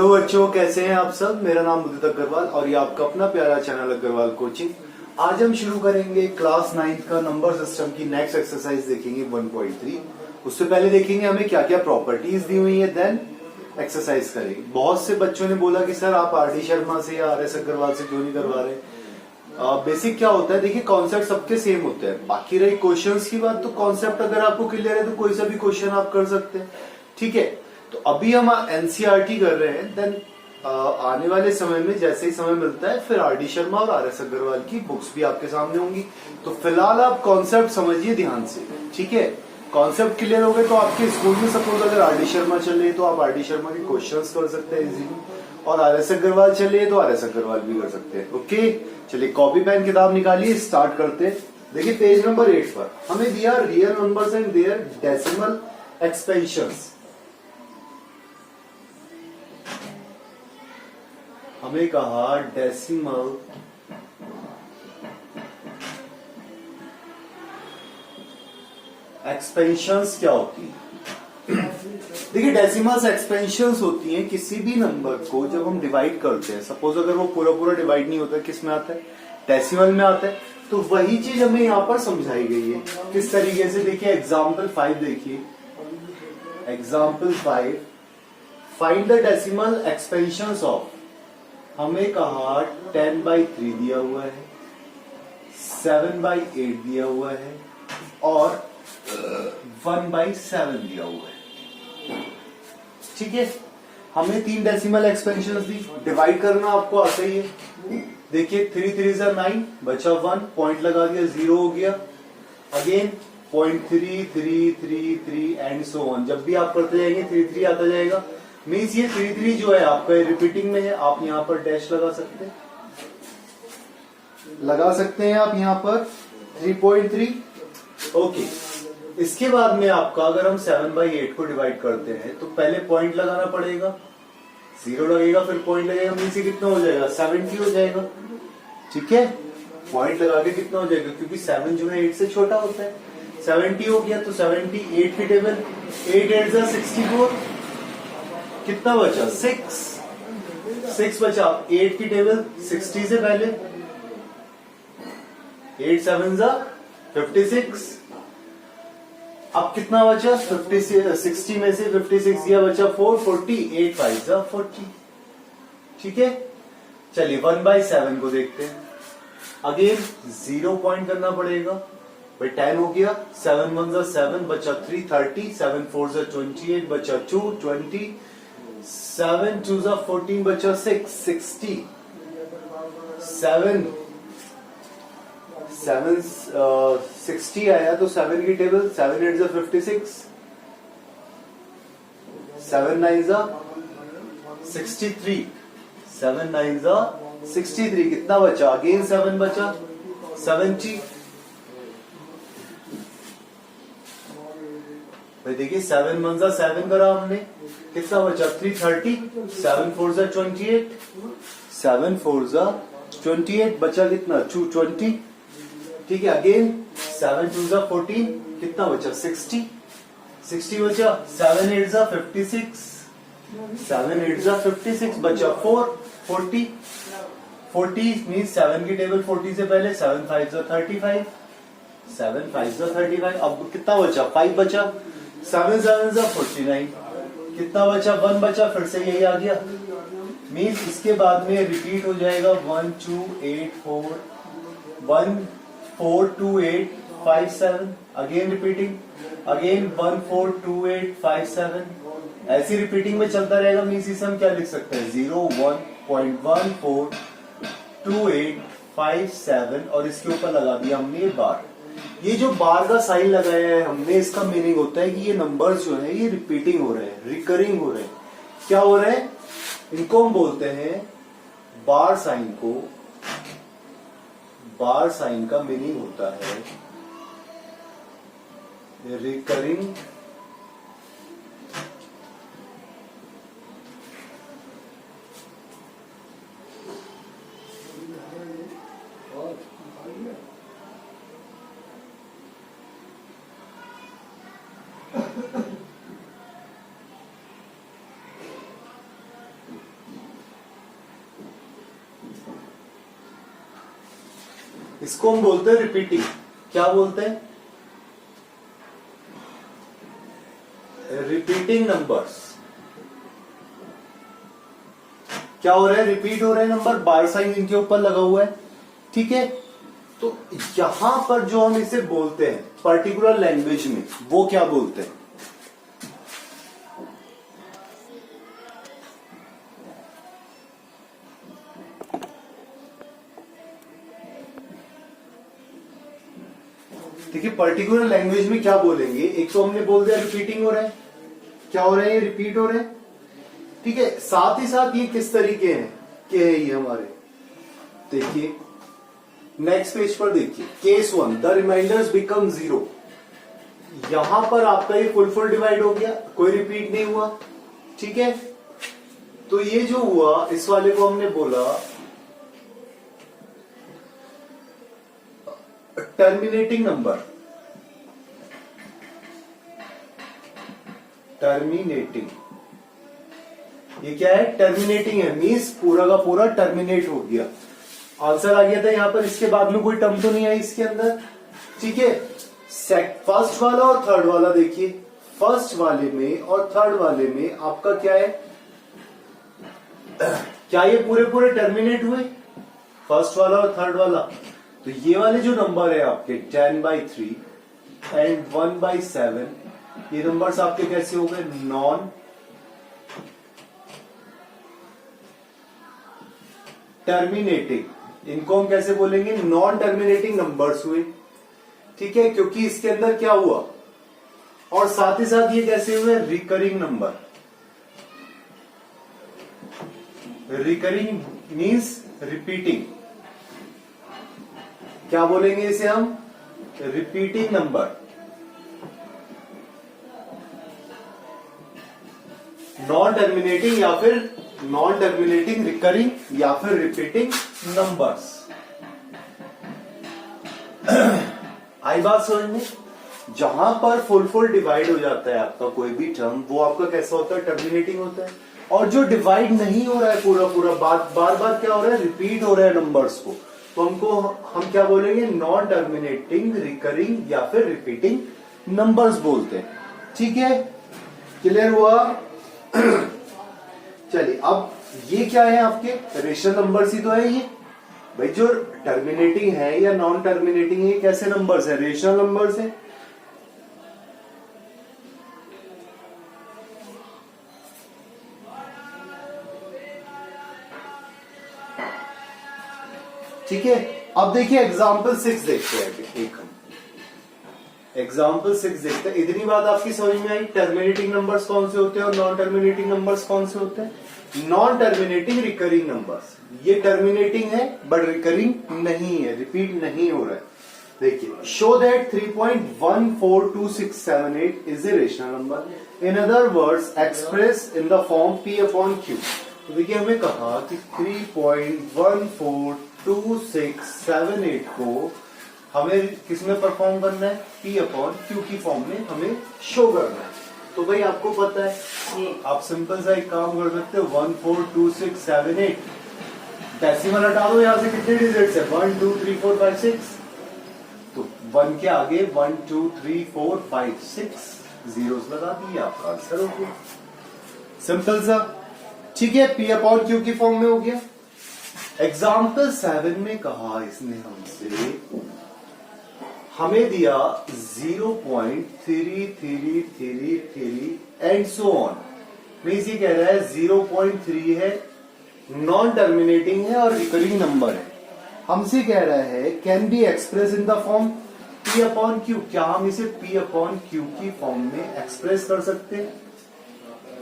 Hello बच्चों, कैसे हैं आप सब। मेरा नाम उदित अग्रवाल और ये आपका अपना प्यारा चैनल अग्रवाल कोचिंग। आज हम शुरू करेंगे क्लास 9 का नंबर सिस्टम की नेक्स्ट एक्सरसाइज देखेंगे 1.3। उससे पहले देखेंगे हमें क्या क्या प्रॉपर्टीज दी हुई है, देन एक्सरसाइज करेंगे। बहुत से बच्चों ने बोला कि सर आप आर डी शर्मा से या आर एस अग्रवाल से क्यों नहीं करवा रहे। बेसिक क्या होता है, देखिए कॉन्सेप्ट सबके सेम होते हैं। बाकी रही क्वेश्चंस की बात, तो कॉन्सेप्ट अगर आपको क्लियर है तो कोई सा भी क्वेश्चन आप कर सकते हैं, ठीक है। तो अभी हम एनसीईआरटी कर रहे हैं, देन आने वाले समय में जैसे ही समय मिलता है फिर आर डी शर्मा और आर एस अग्रवाल की बुक्स भी आपके सामने होंगी। तो फिलहाल आप कॉन्सेप्ट समझिए ध्यान से, ठीक है। कॉन्सेप्ट क्लियर हो गए तो आपके स्कूल में सपोज अगर आर डी शर्मा चल रही है तो आप आर डी शर्मा के क्वेश्चंस कर सकते हैं इजीली, और आर एस अग्रवाल चल रही है तो आर एस अग्रवाल भी कर सकते हैं। ओके, चलिए कॉपी पेन किताब निकालिए, स्टार्ट करते हैं। देखिए पेज नंबर 8 पर हमें दिया real numbers and their decimal expansions. हमें कहा डेसिमल एक्सपेंशंस क्या होती है। देखिए डेसिमल्स एक्सपेंशंस होती हैं किसी भी नंबर को जब हम डिवाइड करते हैं। सपोज अगर वो पूरा पूरा डिवाइड नहीं होता, किस में आता है, डेसिमल में आता है। तो वही चीज हमें यहाँ पर समझाई गई है किस तरीके से। देखिए एग्जाम्पल 5 देखिए, example 5, find the decimal expansions of. हमें कहा 10/3 दिया हुआ है, 7/8 दिया हुआ है और 1/7 दिया हुआ है, ठीक है। हमें 3 डेसिमल एक्सपेंशंस दी, डिवाइड करना आपको आता ही है। देखिए 3 3 जा 9, बचा 1, पॉइंट लगा दिया, 0 हो गया। Again 0.3 3 3 3 and so on. जब भी आप करते जाएंगे 3 3 आता जाएगा। मीन्स ये 3 3 जो है आपका रिपीटिंग में है, आप यहाँ पर डैश लगा सकते हैं, आप यहाँ पर 3.3। ओके, इसके बाद में आपका अगर हम 7/8 को डिवाइड करते हैं तो पहले पॉइंट लगाना पड़ेगा, 0 लगेगा फिर पॉइंट लगेगा। मीन्स ये कितना हो जाएगा, 70 हो जाएगा, ठीक है। पॉइंट लगा के कितना हो जाएगा, क्योंकि 7 जो है 8 से छोटा होता है। 70 हो गया तो 78 की टेबल, 8 8 जा 64, कितना बचा 6 बचा। 8 की टेबल 60 से पहले, 8 7 जा 56। अब कितना बचा 60 में से 56 दिया, बचा 4, 40, 8 5 जा 40, ठीक है। चलिए 1/7 को देखते हैं। अगेन 0 पॉइंट करना पड़ेगा, भाई 10 हो गया, 7 1 जा 7, बचा 3 30, 7 4 जा 28, बचा 2 20, 7 2 जा 14, बचा 6 60, 7 60 आया तो 7 की टेबल, 7 8 जा 56, 7 9 जा 63, 7 9 जा 63, कितना बचा, अगेन 7 बचा 70। भाई देखिए 7 1 जा 7 करा हमने, कितना बचा 330, 7 4 जा 28, 7 4 जा 28, बचा कितना 220, ठीक है। अगेन 7 2 जा 14, कितना बचा 60, 60 बचा। 7 8 जा 56, 7 8 जा 56, बचा 4 40, 40 मीन्स 7 की टेबल 40 से पहले, 7 5 जा 35, 7 5 जा 35। अब कितना बचा 5 बचा, 7 7 जा 49, कितना बचा 1 बचा, फिर से यही आ गया। मीन्स इसके बाद में रिपीट हो जाएगा 1 2 8 4 1 4 2 8 5 7, अगेन रिपीटिंग, अगेन 1 4 2 8 5 7, ऐसी रिपीटिंग में चलता रहेगा। मीन्स इसे हम क्या लिख सकते हैं 0 1.14 2 8 5 7 और इसके ऊपर लगा दिया हमने बार। ये जो बार का साइन लगाया है हमने, इसका मीनिंग होता है कि ये नंबर्स जो है ये रिपीटिंग हो रहे हैं, रिकरिंग हो रहे हैं। क्या हो रहे हैं, इनको हम बोलते हैं बार साइन को। बार साइन का मीनिंग होता है रिकरिंग इसको हम बोलते हैं रिपीटिंग। क्या बोलते हैं? Repeating numbers. क्या हो रहा है? रिपीट हो रहे हैं नंबर, बार साइन इनके ऊपर लगा हुआ है, ठीक है। तो यहां पर जो हम इसे बोलते हैं पर्टिकुलर लैंग्वेज में, वो क्या बोलते हैं? देखिए पर्टिकुलर लैंग्वेज में क्या बोलेंगे। एक तो हमने बोल दिया रिपीटिंग हो रहा है, क्या हो रहा है? ये रिपीट हो रहे हैं, ठीक है। साथ ही साथ ये किस तरीके हैं के है ये हमारे, देखिए नेक्स्ट पेज पर देखिए, केस 1 द रिमाइंडर्स बिकम 0। यहां पर आपका ये फुल डिवाइड हो गया, कोई रिपीट नहीं हुआ, ठीक है। तो ये जो हुआ इस वाले को हमने बोला टर्मिनेटिंग नंबर। टर्मिनेटिंग, ये क्या है? टर्मिनेटिंग है, मीन्स पूरा का पूरा टर्मिनेट हो गया। आंसर आ गया था यहां पर, इसके बाद में कोई टर्म तो नहीं आई इसके अंदर, ठीक है। फर्स्ट वाला और थर्ड वाला देखिए, फर्स्ट वाले में और थर्ड वाले में आपका क्या है? क्या ये पूरे पूरे टर्मिनेट हुए? फर्स्ट वाला और थर्ड वाला। तो ये वाले जो नंबर है आपके 10/3 एंड 1/7, ये नंबर्स आपके कैसे हो गए? Non terminating. इनको हम कैसे बोलेंगे? नॉन टर्मिनेटिंग नंबर्स हुए, ठीक है, क्योंकि इसके अंदर क्या हुआ। और साथ ही साथ ये कैसे हुए? Recurring number. Recurring means repeating. क्या बोलेंगे इसे हम? Repeating number. नॉन टर्मिनेटिंग या फिर नॉन टर्मिनेटिंग रिकरिंग या फिर रिपीटिंग नंबर्स। आई बात समझ में? जहां पर फुल डिवाइड हो जाता है आपका कोई भी टर्म, वो आपका कैसा होता है? टर्मिनेटिंग होता है। और जो डिवाइड नहीं हो रहा है पूरा बार बार क्या हो रहा है? रिपीट हो रहा है नंबर्स को, तो हम क्या बोलेंगे? नॉन टर्मिनेटिंग, रिकरिंग या फिर रिपीटिंग नंबर्स बोलते हैं, ठीक है। क्लियर हुआ? चलिए अब ये क्या है आपके? रेशनल नंबर्स ही तो है ये भाई। जो टर्मिनेटिंग है या नॉन टर्मिनेटिंग है, कैसे नंबर्स है? रेशनल नंबर्स है। ठीक है। अब देखिए एग्जाम्पल 6 देखते हैं। एक हम एग्जाम्पल 6 देखते हैं। इतनी बात आपकी समझ में आई? टर्मिनेटिंग नंबर्स कौन से होते हैं और नॉन टर्मिनेटिंग नंबर्स कौन से होते हैं? नॉन टर्मिनेटिंग रिकरिंग नंबर्स, ये टर्मिनेटिंग है बट रिकरिंग नहीं है, रिपीट नहीं हो रहा है। देखिए, show that 3.142678 is a rational number. In other words express in the form P upon Q। तो देखिए हमें कहा कि 3.142678 को हमें किसमें परफॉर्म करना है? P अपॉन Q की फॉर्म में हमें शो करना है। तो भाई आपको पता है, आप सिंपल सा एक काम कर सकते हो, 142678 डेसिमल हटा दो, यहां से कितने डिजिट्स है? 1 2 3 4 5 6। तो 1 के आगे 1 2 3 4 5 6 जीरोस लगा दिए, आपका आंसर हो गया। सिंपल सा, ठीक है। P अपॉन Q की फॉर्म में हो गया। एग्जाम्पल 7 में कहा इसने हमसे, हमें दिया 0.3333 एंड सो ऑन। मीन्स ये कह रहा है 0.3 है, नॉन टर्मिनेटिंग है और रिकरिंग नंबर है। हमसे कह रहा है can be express in the form P upon Q। क्या हम इसे P अपॉन Q की फॉर्म में एक्सप्रेस कर सकते हैं?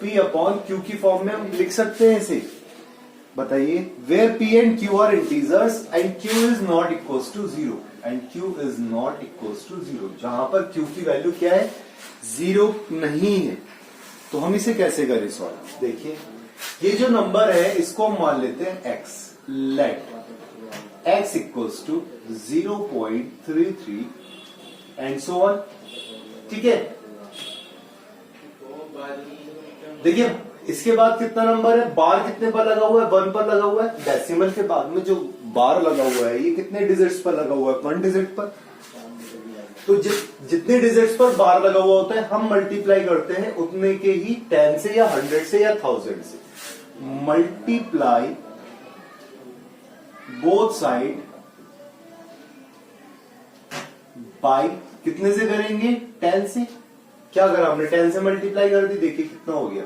P अपॉन Q की फॉर्म में हम लिख सकते हैं इसे? बताइए। Where P and Q are integers and Q is not equals to 0 and Q is not equals to 0। जहां पर Q की वैल्यू क्या है? 0 नहीं है। तो हम इसे कैसे करें सॉल्व? देखिए, ये जो नंबर है इसको हम मान लेते हैं x। Let x equals to 0.33 and so on, ठीक है। देखिए इसके बाद कितना नंबर है, बार कितने पर लगा हुआ है, 1 पर लगा हुआ है। डेसिमल के बाद में जो बार लगा हुआ है ये कितने डिजिट्स पर लगा हुआ है, 1 डिजिट पर। तो जितने डिजिट्स पर बार लगा हुआ होता है हम मल्टीप्लाई करते हैं उतने के ही 10 से या 100 से या 1000 से। मल्टीप्लाई बोथ साइड बाय कितने से करेंगे, 10 से। क्या करा हमने, 10 से मल्टीप्लाई कर दी, देखिए कितना हो गया,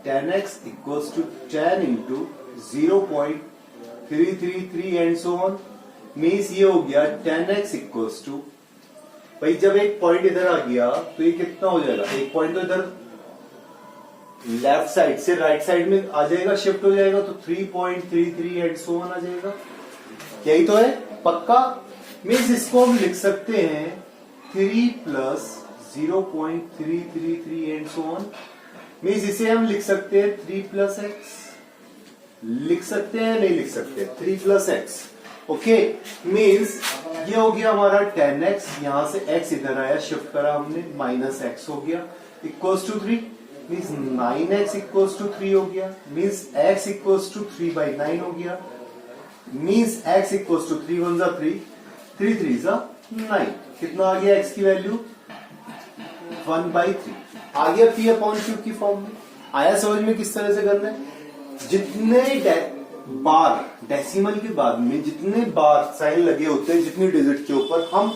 10x equals to 10 into 0.333 and so on. Means ये हो गया 10x इक्वल्स टू, भाई जब एक पॉइंट इधर आ गया तो ये कितना हो जाएगा, एक पॉइंट तो इधर लेफ्ट साइड से राइट साइड में आ जाएगा, शिफ्ट हो जाएगा, तो 3.33 एंड सो ऑन आ जाएगा। यही तो है पक्का। मीन्स इसको हम लिख सकते हैं 3 plus 0.333 and so on. Means इसे हम लिख सकते हैं 3 प्लस एक्स, लिख सकते हैं नहीं लिख सकते, 3 प्लस एक्स। ओके, मीन्स ये हो गया हमारा 10x, यहां से x इधर आया, शिफ्ट करा हमने, माइनस x हो गया, equals to 3। Means 9x equals to 3 हो गया। मीन्स x इक्वल्स टू 3/9 हो गया। मीन्स x इक्वल्स टू 3 1 जा 3, 3 3 जा 9। कितना आ गया x की वैल्यू, 1/3 आ गया p अपॉन क्यू की फॉर्म में। आया समझ में किस तरह से करना है। जितने बार डेसिमल के बाद में जितने बार साइन लगे होते हैं जितनी डिजिट के ऊपर, हम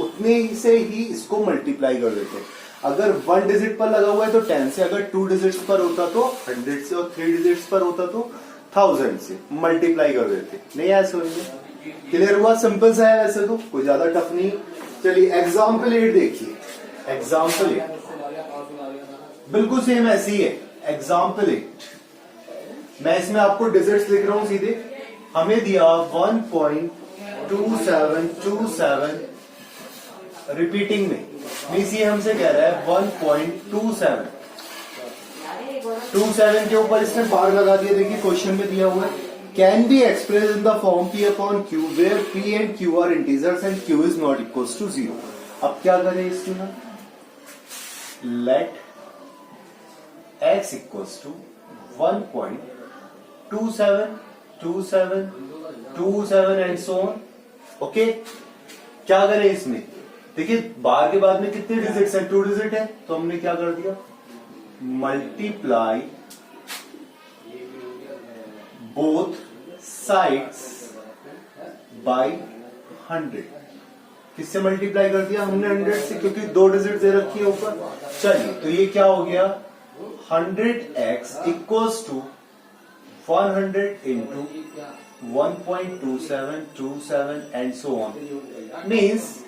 उतने ही से ही इसको मल्टीप्लाई कर देते हैं। अगर 1 डिजिट पर लगा हुआ है तो 10 से, अगर 2 डिजिट्स पर होता तो 100 से, और 3 डिजिट्स पर होता तो 1000 से मल्टीप्लाई कर देते। नहीं आया समझ में, क्लियर हुआ, सिंपल सा है वैसे तो, कोई ज्यादा टफ नहीं। चलिए एग्जाम्पल 8 देखिए। एग्जाम्पल 8 बिल्कुल सेम ऐसी है। एग्जाम्पल 8 मैं इसमें आपको डिजिट्स लिख रहा हूं सीधे। हमें दिया 1.2727 रिपीटिंग में, मीन्स ये हमसे कह रहा है 1.27 के ऊपर इसने बार लगा दिया। देखिए क्वेश्चन में दिया हुआ है, can be express in the form p upon q where p and q are integers and q is not equals to 0। अब क्या करें इसमें, let x equals to 1.2727 and so on. Okay, क्या करें इसमें, देखिए बार के बाद में कितने डिजिट्स हैं, 2 डिजिट है, तो हमने क्या कर दिया, मल्टीप्लाई बोथ साइड्स बाय 100। किससे मल्टीप्लाई कर दिया हमने, 100 से, क्योंकि 2 डिजिट दे रखी है ऊपर। चलिए तो ये क्या हो गया, 100x equals to 100 into 1.2727 and so on. Means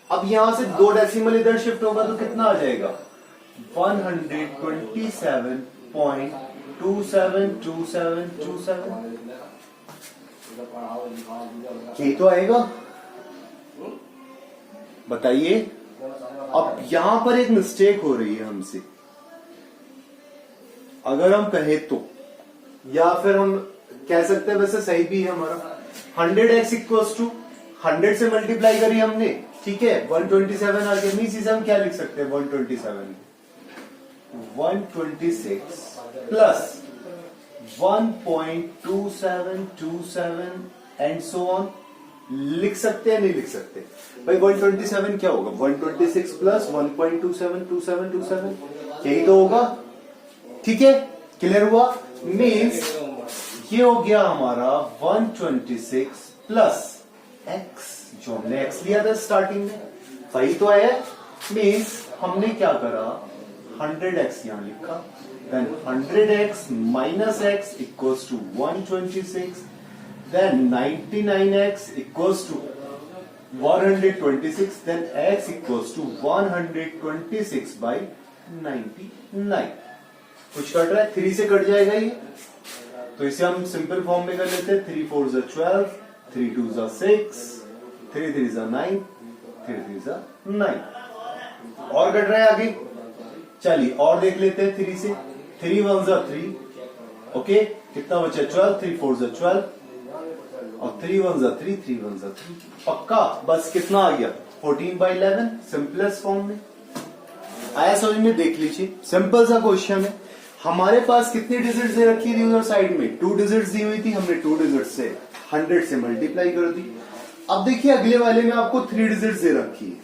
अब यहां से 2 डेसिमल इधर शिफ्ट होगा तो कितना आ जाएगा, 127.272727। यही तो आएगा, बताइए। अब यहां पर एक मिस्टेक हो रही है हमसे, अगर हम कहें तो, या फिर हम कह सकते हैं, वैसे सही भी है हमारा, 100x इक्वल्स टू 100 से मल्टीप्लाई करी हमने, ठीक है, 127 आ गया। मीन्स इसे हम क्या लिख सकते हैं, 126 प्लस 1.2727 एंड सो ऑन। लिख सकते हैं नहीं लिख सकते भाई, 127 क्या होगा, 126 प्लस 1.272727, यही तो होगा। ठीक है, क्लियर हुआ। मीन्स ये हो गया हमारा 126 प्लस x, जो हमने x लिया था स्टार्टिंग में, वही तो है। मीन्स हमने क्या करा, 100x यहां लिखा, then 100x minus x equals to 126, then 99x equals to 126, then x equals to 126/99। कुछ कट रहा है, 3 से कट जाएगा ये, तो इसे हम सिंपल फॉर्म में कर लेते हैं। 3 4 जा 12, 3 2 जा 6, 3 3 जा 9, 3 3 जा 9। और कट रहा है आगे, चलिए और देख लेते हैं 3 से। 3 1 जा 3, ओके, कितना बचा 12, 3 4 जा 12, और 3 1 जा 3, 3 1 जा 3, पक्का। बस कितना आ गया, 14/11, सिंपलेस्ट फॉर्म में। आया समझ में, देख लीजिए, सिंपल सा क्वेश्चन है। हमारे पास कितनी डिजिट दे रखी थी उधर साइड में, 2 डिजिट दी हुई थी, हमने 2 डिजिट से 100 से मल्टीप्लाई कर दी। अब देखिए अगले वाले में आपको 3 डिजिट दे रखी है,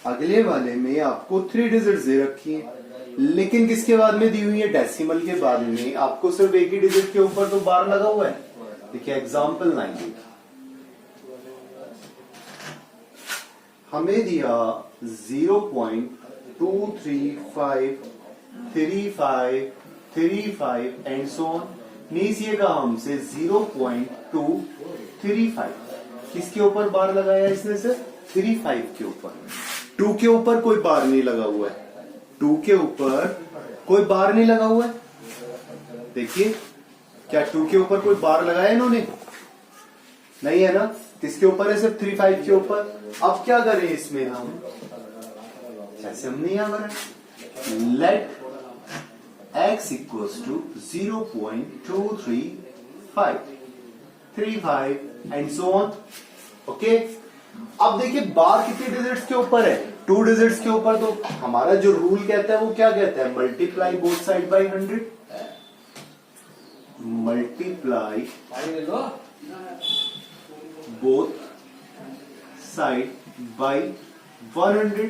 अगले वाले में आपको 3 डिजिट दे रखी है, लेकिन किसके बाद में दी हुई है, डेसिमल के बाद में। आपको सिर्फ एक ही डिजिट के ऊपर तो बार लगा हुआ है। देखिए एग्जाम्पल 9 देखिए, हमें दिया 0.23535 एंड सो ऑन। मीन्स ये कहा हमसे 0.235 किसके ऊपर बार लगाया इसने सर, 35 के ऊपर। 2 के ऊपर कोई बार नहीं लगा हुआ है, 2 के ऊपर कोई बार नहीं लगा हुआ है। देखिए क्या 2 के ऊपर कोई बार लगाया इन्होंने, नहीं है ना, किसके ऊपर है, सिर्फ 35 के ऊपर। अब क्या करें इसमें हम, जैसे हमने यहां करें, let x equals to 0.235 and so on. Okay, अब देखिए बार कितने डिजिट्स के ऊपर है, 2 डिजिट्स के ऊपर। तो हमारा जो रूल कहता है वो क्या कहता है, multiply both side by 100, multiply both side by 100।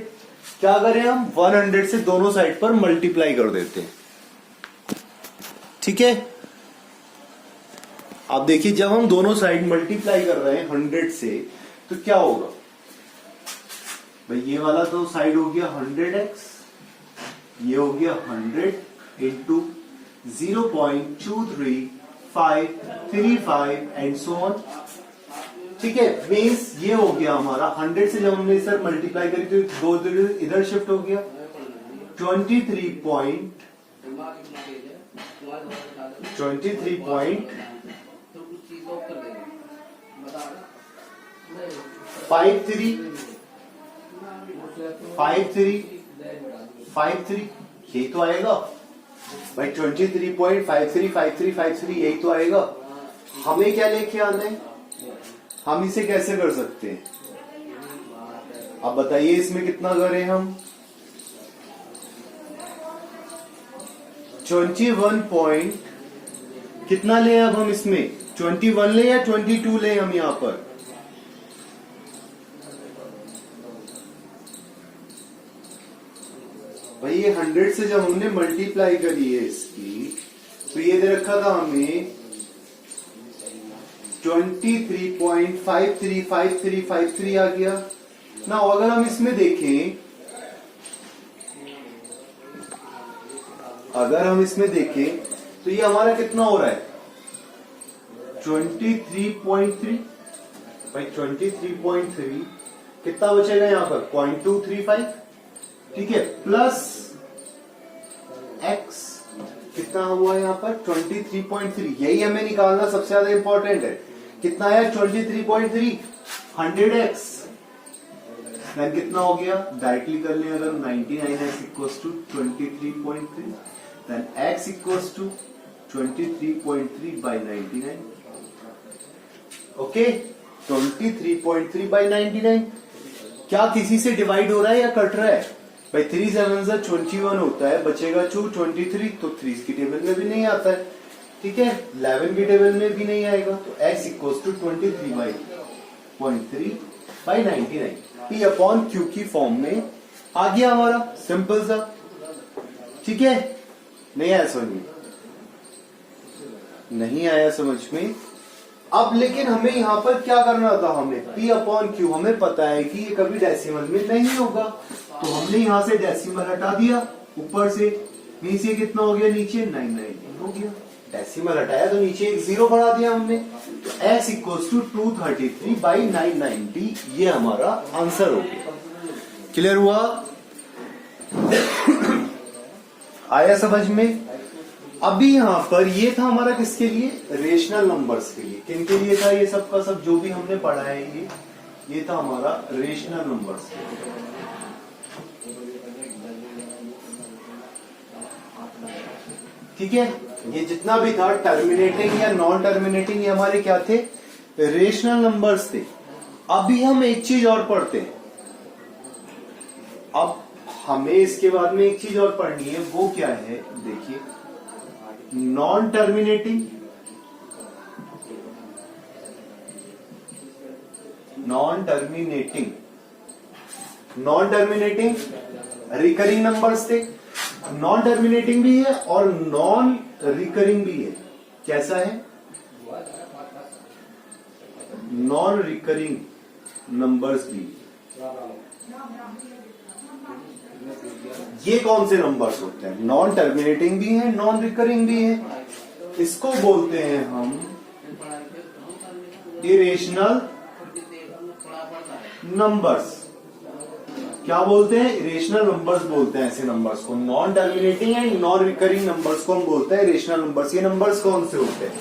क्या करें हम, 100 से दोनों साइड पर मल्टीप्लाई कर देते हैं, ठीक है। अब देखिए जब हम दोनों साइड मल्टीप्लाई कर रहे हैं 100 से, तो क्या होगा भाई, ये वाला तो साइड हो गया 100x, ये हो गया 100 इंटू 0.23535 एंड सो ऑन, ठीक है। मीन्स ये हो गया हमारा 100 से जब हमने सर मल्टीप्लाई करी तो 2 इधर शिफ्ट हो गया, 23.53 यही तो आएगा भाई, 23.535353 यही तो आएगा। हमें क्या लेके आना है, हम इसे कैसे कर सकते हैं, अब बताइए इसमें कितना करें हम, 21 पॉइंट कितना ले अब हम इसमें, 21 ले या 22 ले हम यहां पर, भाई ये 100 से जब हमने मल्टीप्लाई करी है इसकी, तो ये दे रखा था हमें 23.535353 आ गया ना। अगर हम इसमें देखें, अगर हम इसमें देखें तो ये हमारा कितना हो रहा है, 23.3, भाई 23.3 कितना बचेगा यहां पर, 0.235, ठीक है, प्लस x कितना हुआ यहां पर 23.3, यही हमें निकालना सबसे ज्यादा इंपॉर्टेंट है। कितना है 23.3, 100x, देन कितना हो गया, डायरेक्टली कर लें अगर 99x equals to 23.3, then x equals to 23.3 by 99, okay, 23.3 by 99। क्या किसी से डिवाइड हो रहा है या कट रहा है, भाई 3 7 21 होता है, बचेगा 23, तो 3 की टेबल में भी नहीं आता है, ठीक है, 11 की टेबल में भी नहीं आएगा। तो x equals to 23/0.3 by 99, P upon Q की फॉर्म में आ गया हमारा, सिंपल सा, ठीक है। नहीं आया समझ में, नहीं आया समझ में। अब लेकिन हमें यहां पर क्या करना था, हमें P अपॉन Q, हमें पता है कि ये कभी डेसिमल में नहीं होगा, तो हमने यहां से डेसिमल हटा दिया ऊपर से, मीन्स ये कितना हो गया, नीचे 990 हो गया, डेसिमल हटाया तो नीचे एक 0 बढ़ा दिया हमने, तो s इक्वल्स टू 233/990, ये हमारा आंसर हो गया। क्लियर हुआ, आया समझ में। अभी यहां पर ये था हमारा किसके लिए, रेशनल नंबर्स के लिए। किन के लिए था ये सब का सब, जो भी हमने पढ़ा है ये था हमारा रेशनल नंबर्स के लिए। ठीक है, ये जितना भी था टर्मिनेटिंग या नॉन टर्मिनेटिंग, ये हमारे क्या थे, रेशनल नंबर्स थे। अभी हम एक चीज और पढ़ते हैं, अब हमें इसके बाद में एक चीज और पढ़नी है, वो क्या है, देखिए non terminating, non terminating, non terminating recurring numbers थे, नॉन टर्मिनेटिंग भी है और नॉन रिकरिंग भी है। कैसा है? नॉन रिकरिंग नंबर्स भी। ये कौन से नंबर्स होते हैं? नॉन टर्मिनेटिंग भी है, नॉन रिकरिंग भी है। इसको बोलते हैं हम इरेशनल नंबर्स। क्या बोलते हैं? इरेशनल नंबर्स बोलते हैं ऐसे नंबर्स को। Non terminating and non recurring numbers को हम बोलते हैं इरेशनल नंबर्स। ये नंबर्स कौन से होते हैं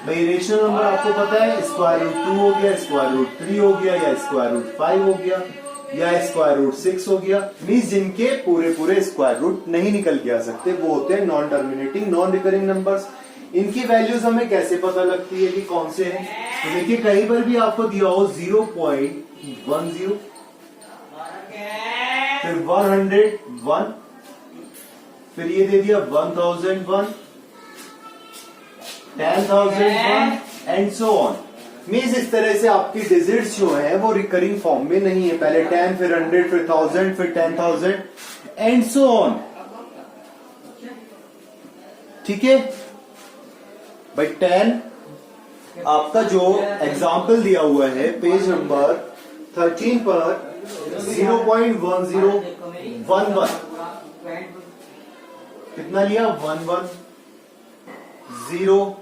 भाई? इरेशनल नंबर आपको पता है, स्क्वायर रूट 2 हो गया, स्क्वायर रूट 3 हो गया, या स्क्वायर रूट 5 हो गया, या स्क्वायर रूट 6 हो गया। मींस जिनके पूरे पूरे स्क्वायर रूट नहीं निकल के आ सकते, वो होते हैं non terminating non recurring numbers. इनकी वैल्यूज हमें कैसे पता लगती है कि कौन से हैं? तो देखिए, कहीं पर भी आपको दिया हो 0.10, फिर 101, फिर ये दे दिया 1001, 10,001 एंड सो ऑन। मीन्स इस तरह से आपकी डिजिट्स जो है वो रिकरिंग फॉर्म में नहीं है। पहले 10, फिर 100, फिर 1000, फिर 10,000 एंड सो ऑन। ठीक है भाई। 10 आपका जो एग्जाम्पल दिया हुआ है पेज नंबर 13 पर 0.1011 कितना लिया? 110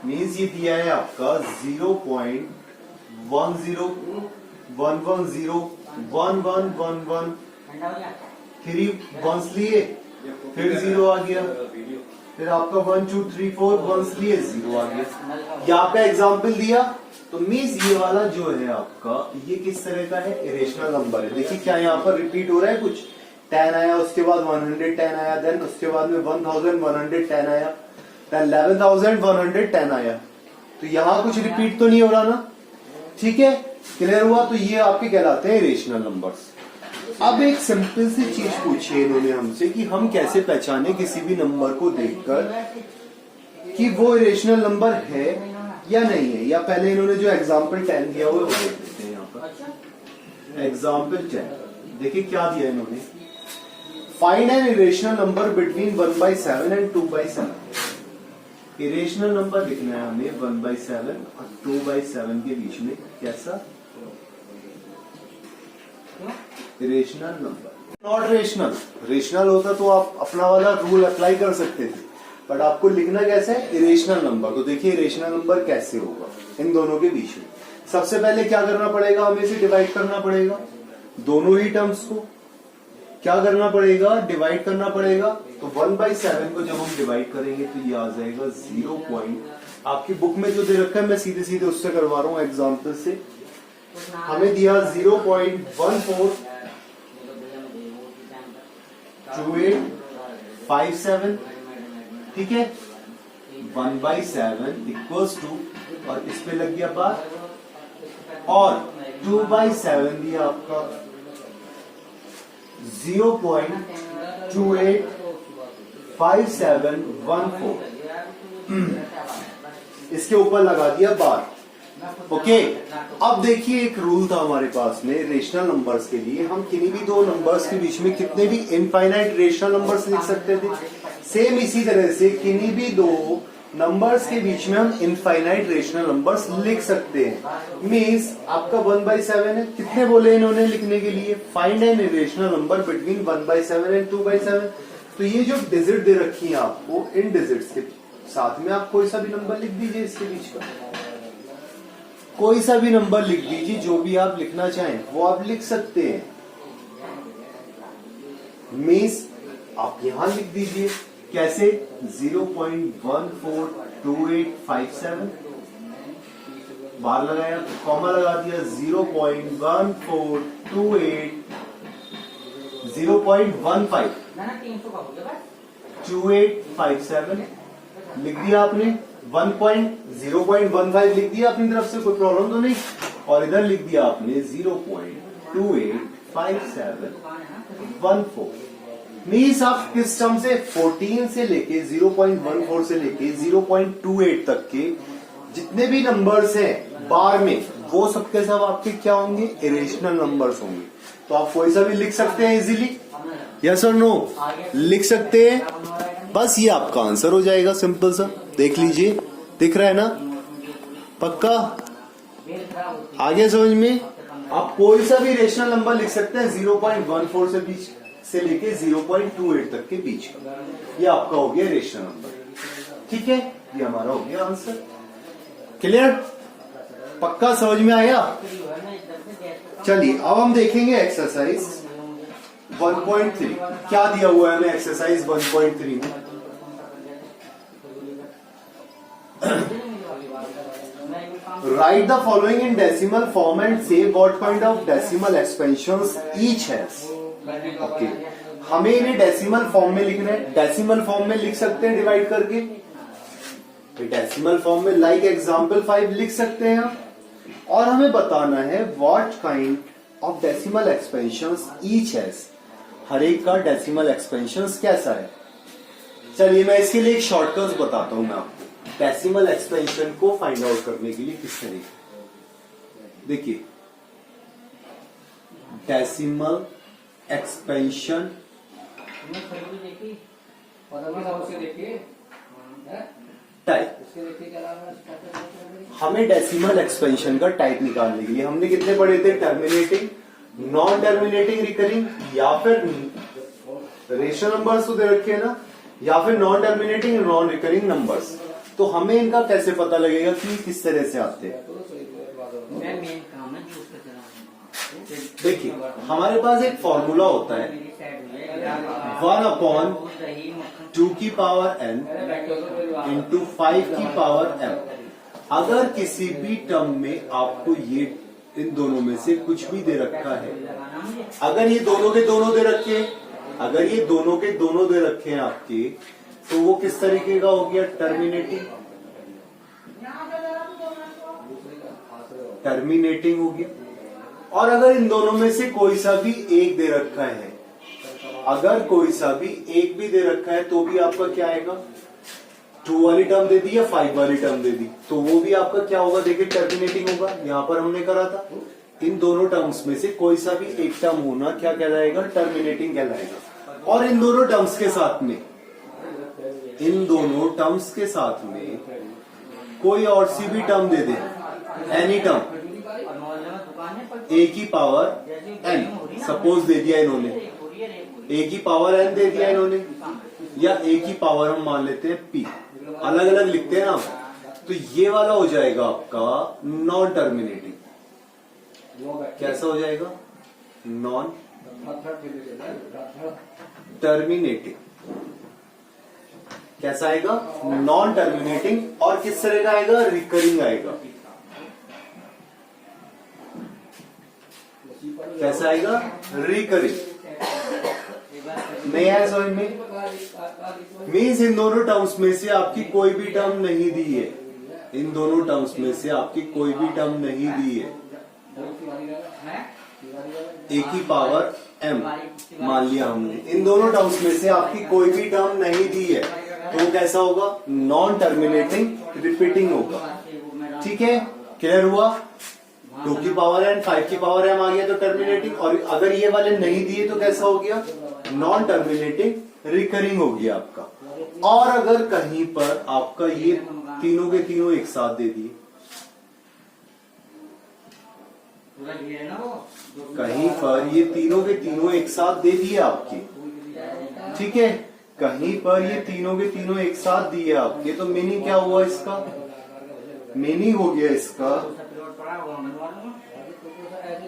मीन्स ये दिया है आपका 0.10 110 1111 3 वंस लिए, फिर 0 आ गया, फिर आपका 1 2 3 4 वंस लिए, 0 आ गया। यहाँ पे एग्जाम्पल दिया तो मीन्स ये वाला जो है आपका, ये किस तरह का है? इरेशनल नंबर है। देखिए क्या यहाँ पर रिपीट हो रहा है? कुछ 10 आया, उसके बाद 110 आया, देन उसके बाद में 1110 आया, देन 11,110 आया। तो यहाँ कुछ रिपीट तो नहीं हो रहा ना? ठीक है, क्लियर हुआ? तो ये आपके कहलाते हैं इरेशनल नंबर्स। अब एक सिंपल सी चीज पूछी इन्होंने हमसे कि हम कैसे पहचाने किसी भी नंबर को देखकर कि वो इरेशनल नंबर है या नहीं है। या पहले इन्होंने जो एग्जाम्पल 10 दिया हुआ है वो देख लेते हैं। यहाँ पर एग्जाम्पल 10 देखिए क्या दिया इन्होंने। Find an irrational number between 1/7 and 2/7। Irrational number लिखना है हमें 1/7 और 2/7 के बीच में। कैसा? Irrational number, not rational. Rational होता तो आप अपना वाला रूल अप्लाई कर सकते थे, बट आपको लिखना कैसे है? Irrational number. तो देखिए इरेशनल नंबर कैसे होगा इन दोनों के बीच में। सबसे पहले क्या करना पड़ेगा? हमें इसे डिवाइड करना पड़ेगा, दोनों ही टर्म्स को। क्या करना पड़ेगा? डिवाइड करना पड़ेगा। तो 1/7 को जब हम डिवाइड करेंगे तो ये आ जाएगा 0. आपकी बुक में जो दे रखा है मैं सीधे सीधे उससे करवा रहा हूं एग्जाम्पल से। हमें दिया 0.142857, ठीक है। 1/7 इक्वल्स टू, और इस पे लग गया बार, और 2/7 दिया आपका 0.285714। इसके ऊपर लगा दिया बार। ओके, अब देखिए एक रूल था हमारे पास में रेशनल नंबर्स के लिए। हम किन्हीं भी दो नंबर्स के बीच में कितने भी इनफाइनाइट रेशनल नंबर्स लिख सकते थे। सेम इसी तरह से किन्हीं भी दो नंबर्स के बीच में हम इनफाइनाइट रेशनल नंबर्स लिख सकते हैं। मींस आपका 1/7 है, कितने बोले इन्होंने लिखने के लिए? Find N rational number between 1/7 and 2/7। तो ये जो डिजिट दे रखी है आपको, इन डिजिट्स के साथ में आप कोई सा भी नंबर लिख दीजिए। इसके बीच का कोई सा भी नंबर लिख दीजिए, जो भी आप लिखना चाहें वो आप लिख सकते हैं। मींस आप यहां लिख दीजिए। कैसे? 0.142857 बार लगाया, कॉमा लगा दिया, 0.1428 0.152857 लिख दिया आपने। 0.15 लिख दिया अपनी तरफ से, कोई प्रॉब्लम तो नहीं। और इधर लिख दिया आपने 0.285714। मीन्स आप किस टर्म से 14 से लेके 0.14 से लेके 0.28 तक के जितने भी नंबर्स हैं बार में, वो सबके सब आपके क्या होंगे, इरेशनल नंबर्स होंगे। तो आप कोई सा भी लिख सकते हैं इजीली, यस और नो, लिख सकते हैं। बस ये आपका आंसर हो जाएगा, सिंपल सा। देख लीजिए, दिख रहा है ना, पक्का आगे समझ में। आप कोई सा भी रेशनल नंबर लिख सकते हैं 0.14 से बीच से लेके 0.28 तक के बीच का, ये आपका हो गया रेशनल नंबर। ठीक है, ये हमारा हो गया आंसर। क्लियर, पक्का समझ में आया। चलिए अब हम देखेंगे एक्सरसाइज 1.3 क्या दिया हुआ है हमें एक्सरसाइज 1.3 में। Write the following in decimal form and say what kind of decimal expansions each has. Okay. हमें इन्हें डेसिमल फॉर्म में लिखना है। डेसिमल फॉर्म में लिख सकते हैं डिवाइड करके, डेसिमल फॉर्म में लाइक एग्जाम्पल 5 लिख सकते हैं आप। और हमें बताना है what kind of decimal expansions each has, हर एक का डेसिमल एक्सपेंशंस कैसा है। चलिए मैं इसके लिए एक शॉर्टकट बताता हूं मैं आपको, डेसिमल एक्सपेंशन को फाइंड आउट करने के लिए किस तरीके। देखिए, डेसिमल एक्सपेंशन टाइप, हमें डेसिमल एक्सपेंशन का टाइप निकालने के लिए हमने कितने पढ़े थे, टर्मिनेटिंग, नॉन टर्मिनेटिंग, रिकरिंग, या फिर रेशनल नंबर्स तो दे रखे हैं ना, या फिर non terminating, non recurring numbers. तो हमें इनका कैसे पता लगेगा कि किस तरह से आते हैं। देखिए, हमारे पास एक फॉर्मूला होता है 1/2 की पावर n इंटू 5 की पावर m। अगर किसी भी टर्म में आपको ये इन दोनों में से कुछ भी दे रखा है, अगर ये दोनों के दोनों दे रखे, अगर ये दोनों के दोनों दे रखे हैं आपके, तो वो किस तरीके का हो गया, टर्मिनेटिंग, टर्मिनेटिंग हो गया। और अगर इन दोनों में से कोई सा भी एक दे रखा है, अगर कोई सा भी एक भी दे रखा है, तो भी आपका क्या आएगा, 2 वाली टर्म दे दी या 5 वाली टर्म दे दी, तो वो भी आपका क्या होगा, देखिए टर्मिनेटिंग होगा। यहां पर हमने करा था, इन दोनों टर्म्स में से कोई सा भी एक टर्म होना क्या कहलाएगा, टर्मिनेटिंग कहलाएगा। और इन दोनों टर्म्स के साथ में, इन दोनों टर्म्स के साथ में कोई और सी भी टर्म दे दे, एनी टर्म, ए की पावर एन सपोज दे दिया इन्होंने, ए की पावर एन दे दिया इन्होंने, या ए की पावर हम मान लेते हैं पी, अलग अलग लिखते हैं ना। तो ये वाला हो जाएगा आपका नॉन टर्मिनेटिंग। कैसा हो जाएगा, नॉन टर्मिनेटिंग। कैसा आएगा, नॉन टर्मिनेटिंग। और किस तरह का आएगा, रिकरिंग आएगा। कैसा आएगा, रिकरिंग। नहीं आया समझ में, मीन्स इन दोनों टर्म्स में से आपकी कोई भी टर्म नहीं दी है, इन दोनों टर्म्स में से आपकी कोई भी टर्म नहीं दी है। ए की पावर एम मान लिया हमने, इन दोनों टर्म्स में से आपकी कोई भी टर्म नहीं दी है, तो वो कैसा होगा, नॉन टर्मिनेटिंग, रिपीटिंग होगा। ठीक है, क्लियर हुआ। 2 की पावर एन, 5 की पावर एम आ गया तो टर्मिनेटिंग, और अगर ये वाले नहीं दिए तो कैसा हो गया, नॉन टर्मिनेटिंग, रिकरिंग हो गया आपका। और अगर कहीं पर आपका ये तीनों के तीनों एक साथ दे दिए, कहीं पर ये तीनों के तीनों एक साथ दे दिए आपके, ठीक है, कहीं पर ये तीनों के तीनों एक साथ दिए आपके, तो मीनिंग क्या हुआ इसका, मीनिंग हो गया इसका,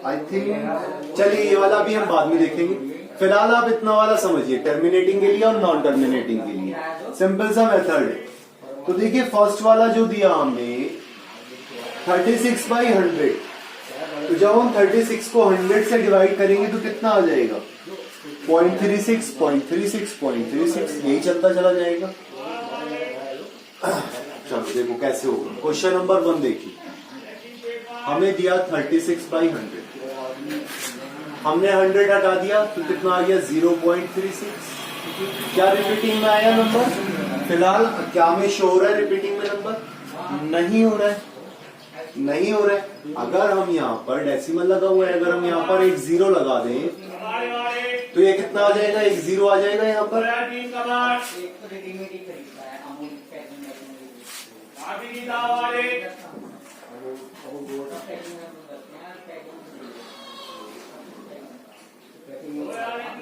आई थिंक, चलिए ये वाला भी हम बाद में देखेंगे। फिलहाल आप इतना वाला समझिए, टर्मिनेटिंग के लिए और नॉन टर्मिनेटिंग के लिए सिंपल सा मेथड है। तो देखिए फर्स्ट वाला जो दिया हमने 36/100, तो जब हम 36 को 100 से डिवाइड करेंगे तो कितना आ जाएगा, 0.36, 0.36, 0.36, यही चलता चला जाएगा। चलो देखो कैसे होगा। क्वेश्चन नंबर 1 देखिए, हमें दिया 36/100, हमने 100 हटा दिया तो कितना आ गया, 0.36। क्या रिपीटिंग में आया नंबर? फिलहाल क्या में शो हो रहा है रिपीटिंग में नंबर? नहीं हो रहा है, नहीं हो रहा है। अगर हम यहाँ पर डेसिमल लगा हुआ है, अगर हम यहाँ पर एक 0 लगा दें तो ये कितना आ जाएगा? एक 0 आ जाएगा यहाँ पर।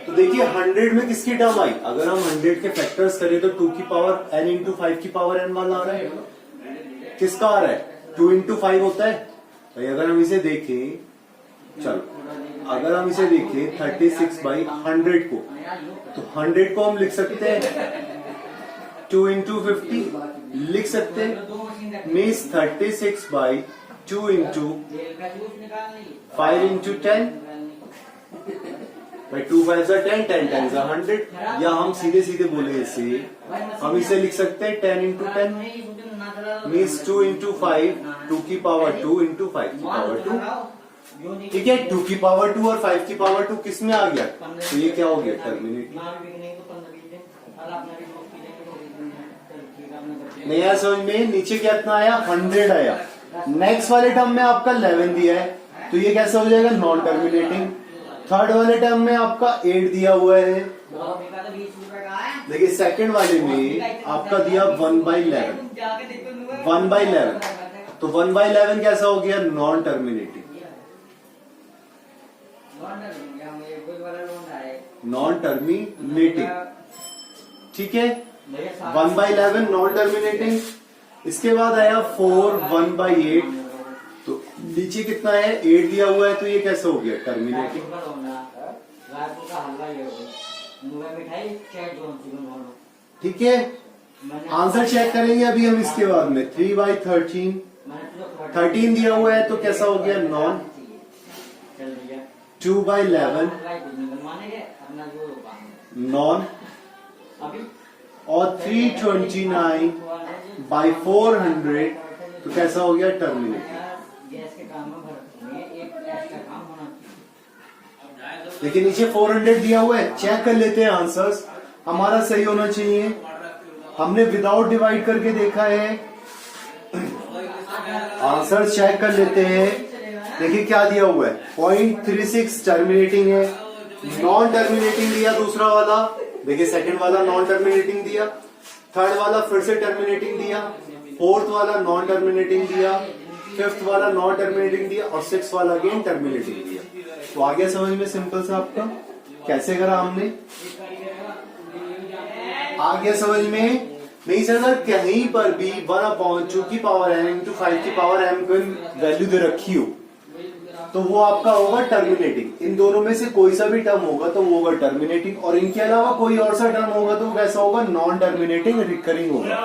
तो देखिए 100 में किसकी टर्म आई? अगर हम 100 के फैक्टर्स करें तो 2 की पावर n इंटू 5 की पावर n वाला आ रहा है। किसका आ रहा है? 2 इंटू 5 होता है भाई। अगर हम इसे देखें, चलो अगर हम इसे देखें 36/100 को, तो 100 को हम लिख सकते हैं 2 इंटू 50 लिख सकते हैं, मीन्स 36/2 इंटू 5 इंटू 10 भाई। 2 5 10, 10 10 100। या हम सीधे सीधे बोले इसे, हम इसे लिख सकते हैं 10 इंटू 10 मीन्स 2 इंटू 5, 2 की पावर 2 इंटू 5 की पावर 2। ठीक है, 2 की पावर 2 और 5 की पावर 2 किस में आ गया? तो ये क्या हो गया? टर्मिनेटिंग। नहीं आया समझ में? नीचे क्या इतना आया? 100 आया। नेक्स्ट वाले टर्म में आपका 11 दिया है, तो ये कैसे हो जाएगा? Non terminating. थर्ड वाले टर्म में आपका 8 दिया हुआ है। देखिए सेकंड वाले में आपका दिया 1/11, 1/11। तो 1/11 कैसा हो गया? Non terminating, non terminating. ठीक है, 1/11 नॉन टर्मिनेटिंग। इसके बाद आया 4 1/8, तो नीचे कितना है? 8 दिया हुआ है, तो ये कैसे हो गया? टर्मिनेटिंग। ठीक है, आंसर चेक करेंगे अभी हम इसके बाद में। 3/13, 13 दिया हुआ है, तो कैसा हो गया? नॉन। 2/11 नॉन, और 329/400 तो कैसा हो गया? टर्मिनेटिंग। लेकिन नीचे 400 दिया हुआ है। चेक कर लेते हैं आंसर्स, हमारा सही होना चाहिए। हमने विदाउट डिवाइड करके देखा है, आंसर चेक कर लेते हैं। देखिए क्या दिया हुआ है? 0.36 टर्मिनेटिंग है, नॉन टर्मिनेटिंग दिया दूसरा वाला। देखिए सेकंड वाला नॉन टर्मिनेटिंग दिया, थर्ड वाला फिर से टर्मिनेटिंग दिया, फोर्थ वाला नॉन टर्मिनेटिंग दिया, फिफ्थ वाला नॉन टर्मिनेटिंग दिया, और सिक्स वाला अगेन टर्मिनेटिंग दिया। तो आ गया समझ में? सिंपल सा आपका कैसे करा हमने, आ गया समझ में? नहीं सर, अगर कहीं पर भी 1/2 की पावर n इंटू 5 की पावर m को वैल्यू दे रखी हो, तो वो आपका होगा टर्मिनेटिंग। इन दोनों में से कोई सा भी टर्म होगा तो वो होगा टर्मिनेटिंग, और इनके अलावा कोई और सा टर्म होगा तो वो कैसा होगा? नॉन टर्मिनेटिंग रिकरिंग होगा।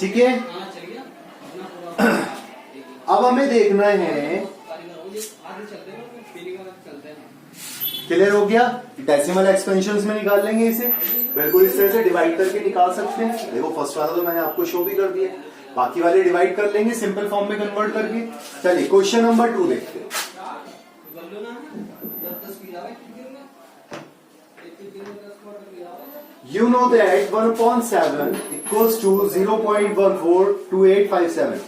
ठीक है, अब हमें देखना है, क्लियर हो गया? डेसिमल एक्सपेंशंस में निकाल लेंगे इसे, बिल्कुल इस तरह से डिवाइड करके निकाल सकते हैं। देखो फर्स्ट वाला तो मैंने आपको शो भी कर दिया, बाकी वाले डिवाइड कर लेंगे सिंपल फॉर्म में कन्वर्ट करके। चलिए क्वेश्चन नंबर 2 देखते हैं। You know that 1/7 equals to 0.142857.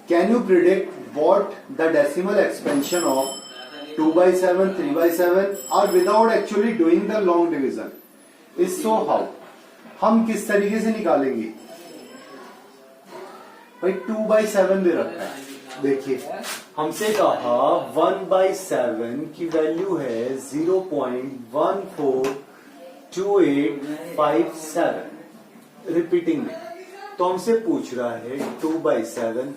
Can you predict what the decimal expansion of 2/7, 3/7 are without actually doing the long division? Is so how? हम किस तरीके से निकालेंगे? भाई 2/7 दे रखा है। देखिए हमसे कहा 1/7 की वैल्यू है 0.142857 रिपीटिंग में। तो हमसे पूछ रहा है 2/7,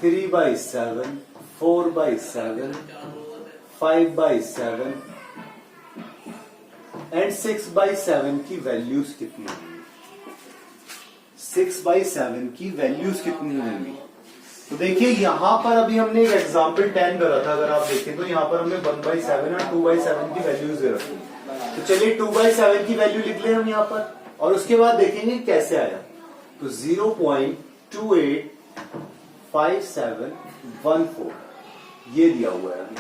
3/7, 4/7, 5/7 एंड 6/7 की वैल्यूज कितनी होंगी? 6/7 की वैल्यूज कितनी होंगी? तो देखिए यहां पर अभी हमने एक एग्जाम्पल 10 करा था, अगर आप देखें तो यहां पर हमने 1/7 और 2/7 की वैल्यूज दे रखी। तो चलिए 2/7 की वैल्यू लिख ले हम यहां पर, और उसके बाद देखेंगे कैसे आया। तो 0.285714 ये दिया हुआ है अभी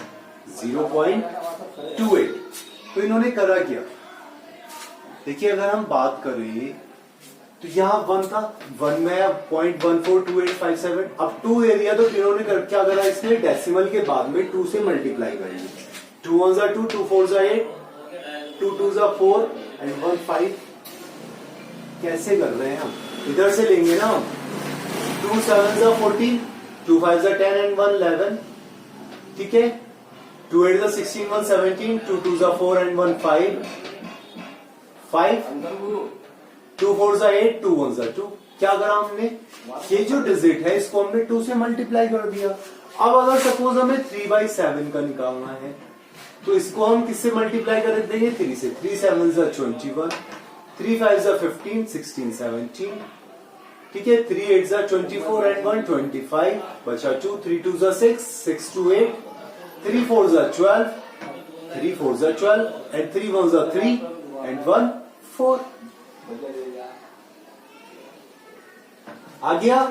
0.28। तो इन्होंने करा क्या, देखिए अगर हम बात करें तो यहाँ 1 था, 1 में 0.142857, अब 2 एरिया, तो इन्होंने क्या करा, इसने डेसिमल के बाद में 2 से मल्टीप्लाई कर ली। 2 1 जा 2, 2 4 जा 8, 2 2 जा 4 एंड 1 5। कैसे कर रहे हैं हम, इधर से लेंगे ना हम। 2 7 जा 14, 2 5 जा 10 एंड 1 11, ठीक है। 2 8 जा 16, 1 17, 2 2 जा 4 एंड 1 5, 2 4 जा 8, 2 1 जा 2। क्या करा हमने, ये जो डिजिट है इसको हमने 2 से मल्टीप्लाई कर दिया। अब अगर सपोज हमें 3/7 का निकालना है तो इसको हम किससे मल्टीप्लाई कर देंगे, 3 से। 3 7 जा 21, 3 5 जा 15, 16 17, ठीक है। 3 8 जा 24 एंड 1 25, बचा 2, 3 2 जा 6, 6 2 8, 3 4 जा 12, 3 4 जा 12 एंड 3 1 जा 3 एंड 1 4। आ गया।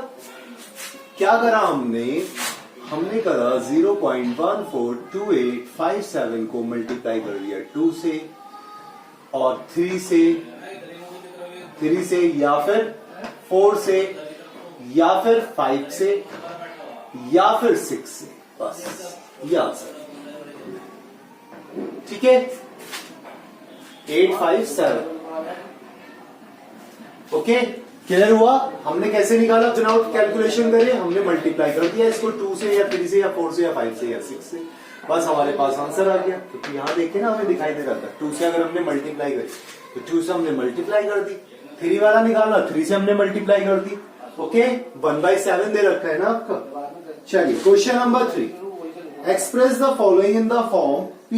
क्या करा हमने करा 0.142857 को मल्टीप्लाई कर दिया 2 से और 3 से या फिर 4 से या फिर 5 से या फिर 6 से, बस ये आंसर, ठीक है। 857, ओके, क्लियर हुआ। हमने कैसे निकाला, विदाउट कैलकुलेशन करे हमने मल्टीप्लाई कर दिया इसको 2 से या 3 से या 4 से या 5 से या 6 से, बस हमारे पास आंसर आ गया। क्योंकि यहाँ देखिए ना, हमें दिखाई दे रहा था 2 से अगर हमने मल्टीप्लाई करी तो 2 से हमने मल्टीप्लाई कर दी। 3 वाला निकालना, 3 से हमने मल्टीप्लाई कर दी, ओके। 1/7 दे रखा है ना आपका। चलिए question number 3, express the following in the form P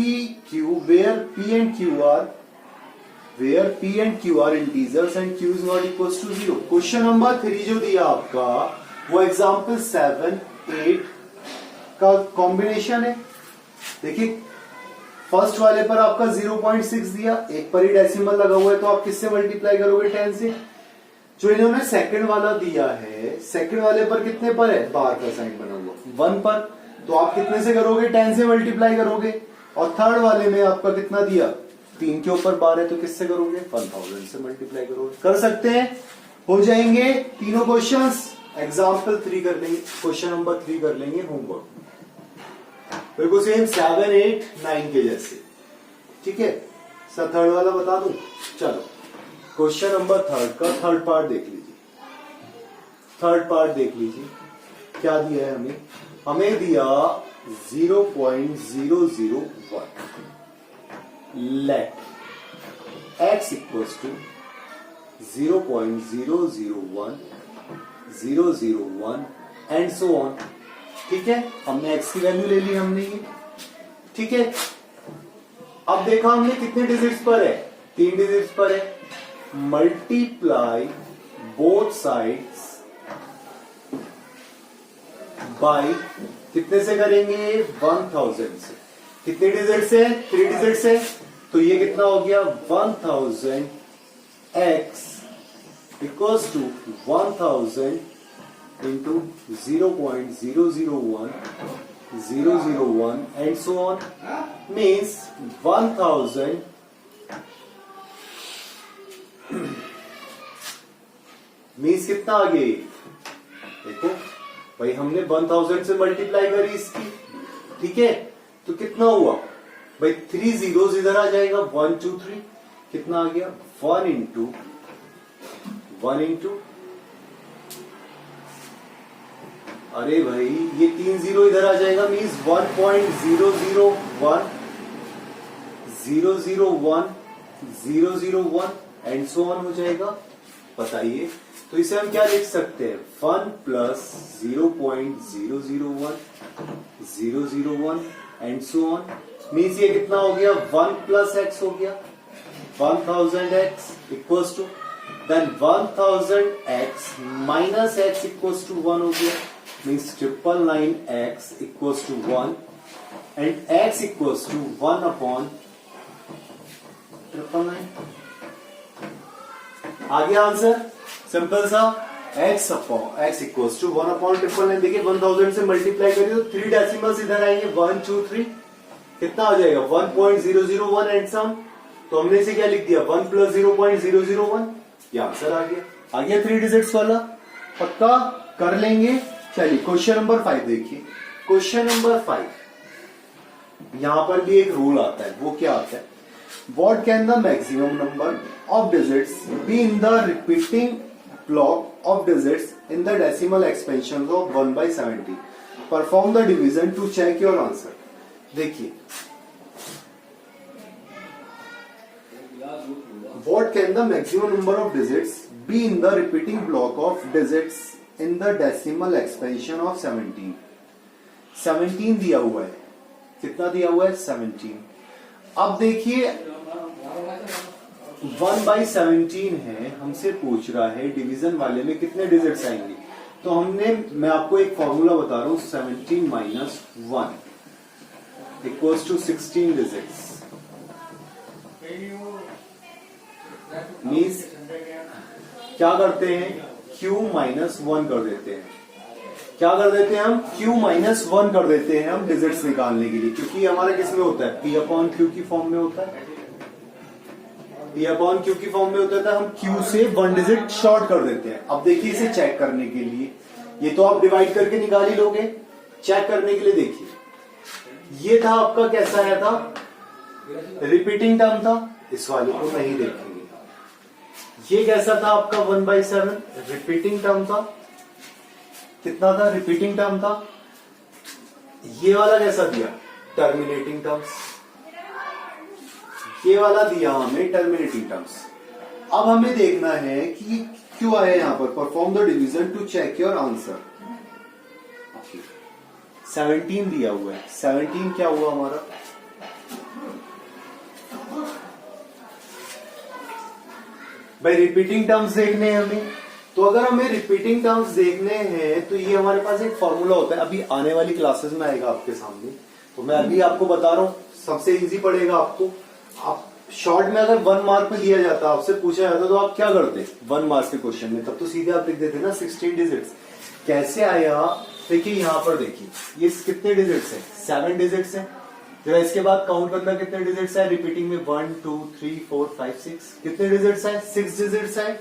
Q where P and Q are integers and Q is not equals to 0। Question number 3 जो दिया आपका वो एग्जाम्पल 7 8 का कॉम्बिनेशन है। देखिए फर्स्ट वाले पर आपका 0.6 दिया, एक पर ही डेसिमल लगा हुआ है, तो आप किससे मल्टीप्लाई करोगे, 10 से। जो इन्होंने सेकंड वाला दिया है, सेकंड वाले पर कितने पर है, बार का साइन बना हुआ 1 पर, तो आप कितने से करोगे, 10 से मल्टीप्लाई करोगे। और थर्ड वाले में आपका कितना दिया, 3 के ऊपर बार है, तो किससे करोगे, 1000 से मल्टीप्लाई करोगे। कर सकते हैं, हो जाएंगे तीनों क्वेश्चंस। एग्जाम्पल 3 कर लेंगे, क्वेश्चन नंबर 3 कर लेंगे होमवर्क, बिल्कुल सेम 7 8 9 के जैसे, ठीक है। सर थर्ड वाला बता दूं, चलो क्वेश्चन नंबर 3 का थर्ड पार्ट देख लीजिए। थर्ड पार्ट देख लीजिए क्या दिया है हमें दिया 0.001, let x equals to 0.001 001 and so on, ठीक है। हमने x की वैल्यू ले ली हमने ये, ठीक है। अब देखा हमने कितने डिजिट्स पर है, 3 डिजिट्स पर है। मल्टीप्लाई बोथ साइड्स बाय कितने से करेंगे, 1000 से। कितने डिजिट से, 3 डिजिट से, तो ये कितना हो गया 1000 x equals to 1000 into 0.001 001 and so on, means 1000 means कितना आ गया, देखो भाई हमने 1000 से मल्टीप्लाई करी इसकी, ठीक है। तो कितना हुआ भाई, 3 zeros इधर आ जाएगा, 1 2 3, कितना आ गया 1 इंटू अरे भाई ये 3 जीरो इधर आ जाएगा, मीन्स 1.001 001 001 एंड सो ऑन हो जाएगा। बताइए, तो इसे हम क्या लिख सकते हैं, 1 plus 0.001 001 and so on, means ये कितना हो गया 1 प्लस एक्स हो गया, 1000x equals to then 1000x minus x equals to 1 हो गया, means 999x equals to 1 and x equals to 1 upon 999। आ गया आंसर, सिंपल सा, x इक्वल्स टू 1 अपॉन 999। देखिए 1000 से मल्टीप्लाई करिए तो 3 डेसिमल्स इधर आएंगे, 1 2 3, कितना आ जाएगा 1.001 एंड सम, तो हमने इसे क्या लिख दिया 1 + 0.001, ये आंसर आ गया 3 डिजिट्स वाला। पक्का कर लेंगे। चलिए क्वेश्चन नंबर 5 देखिए। क्वेश्चन नंबर 5, यहां पर भी एक रूल आता है, वो क्या आता है, what can the maximum number of digits be in the repeating block of digits in the decimal expansion of 1/70, perform the division to check your answer. देखिए what can the maximum number of digits be in the repeating block of digits in the decimal expansion of 17। 17 दिया हुआ है, कितना दिया हुआ है 17। अब देखिए 1/17 है, हमसे पूछ रहा है डिवीजन वाले में कितने डिजिट्स आएंगे, तो मैं आपको एक फॉर्मूला बता रहा हूं, 17 - 1 = 16 डिजिट्स। मीन्स क्या करते हैं, Q - 1 कर देते हैं। क्या कर देते हैं हम, Q - 1 कर देते हैं हम डिजिट्स निकालने के लिए, क्योंकि हमारा किस में होता है, P/Q की फॉर्म में होता है। P/Q की फॉर्म में होता है, तो हम Q से 1 डिजिट शॉर्ट कर देते हैं। अब देखिए इसे चेक करने के लिए, ये तो आप डिवाइड करके निकाल ही लोगे, चेक करने के लिए देखिए ये था आपका, कैसा आया था, रिपीटिंग टर्म था, इस वाले को नहीं देखेंगे। ये कैसा था आपका 1/7, रिपीटिंग टर्म था, कितना था, रिपीटिंग टर्म था। ये वाला कैसा दिया, टर्मिनेटिंग टर्म्स, ये वाला दिया हमें टर्मिनेटिंग टर्म्स। अब हमें देखना है कि क्यों आया यहां पर, perform the division to check your answer. 17 दिया हुआ है, 17 क्या हुआ हमारा, भाई रिपीटिंग टर्म्स देखने हैं हमें, तो अगर हमें रिपीटिंग टर्म्स देखने हैं तो ये हमारे पास एक फॉर्मूला होता है, अभी आने वाली क्लासेस में आएगा आपके सामने, तो मैं अभी आपको बता रहा हूं, सबसे इजी पड़ेगा आपको। आप शॉर्ट में अगर 1 मार्क पे दिया जाता, आपसे पूछा जाता, तो आप क्या करते 1 मार्क के क्वेश्चन में, तब तो सीधे आप लिख देते ना 16 डिजिट्स। कैसे आया, देखिए यहां पर देखिए ये कितने डिजिट्स है, 7 डिजिट्स है। जरा इसके बाद काउंट करना कितने डिजिट्स है, रिपीटिंग में 1 2 3 4 5 6, कितने डिजिट्स है, 6 डिजिट्स है,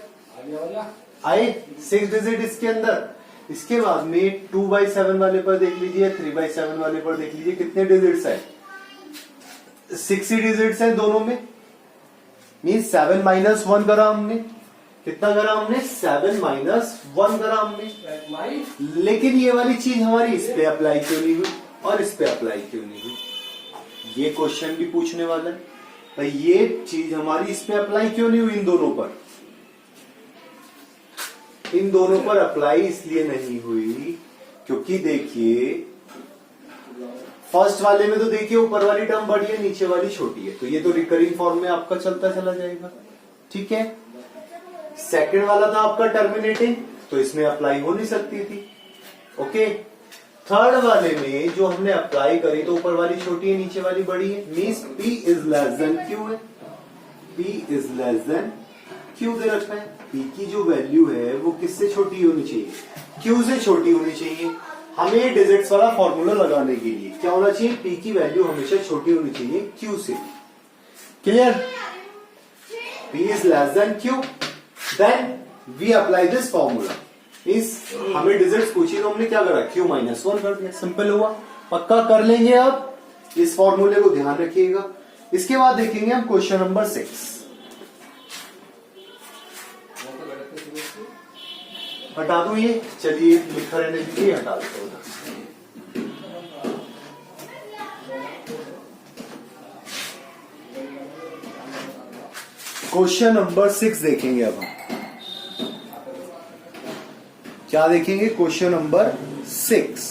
आए 6 डिजिट इसके अंदर। इसके बाद में 2/7 वाले पर देख लीजिए, 3/7 वाले पर देख लीजिए, कितने डिजिट्स है, 6 ही डिजिट्स है दोनों में। मीन्स 7 - 1 करा हमने, कितना करा हमने, 7 - 1 करा हमने। लेकिन ये वाली चीज हमारी इस पे अप्लाई क्यों नहीं हुई और इस पे अप्लाई क्यों नहीं हुई, ये क्वेश्चन भी पूछने वाला है, तो ये चीज हमारी इस पे अप्लाई क्यों नहीं हुई, इन दोनों पर, इन दोनों पर अप्लाई इसलिए नहीं हुई क्योंकि देखिए फर्स्ट वाले में तो देखिए ऊपर वाली टर्म बड़ी है, नीचे वाली छोटी है, तो ये तो रिकरिंग फॉर्म में आपका चलता चला जाएगा, ठीक है। सेकंड वाला था आपका टर्मिनेटिंग, तो इसमें अप्लाई हो नहीं सकती थी, ओके। थर्ड वाले में जो हमने अप्लाई करी, तो ऊपर वाली छोटी है, नीचे वाली बड़ी है, means P is less than Q है, P is less than Q दे रखा है। P की जो वैल्यू है वो किससे छोटी होनी चाहिए, Q से छोटी होनी चाहिए। हमें डिजिट्स वाला फॉर्मूला लगाने के लिए क्या होना चाहिए, P की वैल्यू हमेशा छोटी होनी चाहिए Q से, clear. P is less than Q, then we apply this formula. हमें डिजिट्स पूछी तो हमने क्या करा, Q - 1 कर दिया, सिंपल हुआ। पक्का कर लेंगे आप, इस फॉर्मूले को ध्यान रखिएगा। इसके बाद देखेंगे हम क्वेश्चन नंबर 6। हटा दूं ये, चलिए लिखा रहने दीजिए, हटा देता हूं। क्वेश्चन नंबर 6 देखेंगे अब हम, क्या देखेंगे, क्वेश्चन नंबर 6।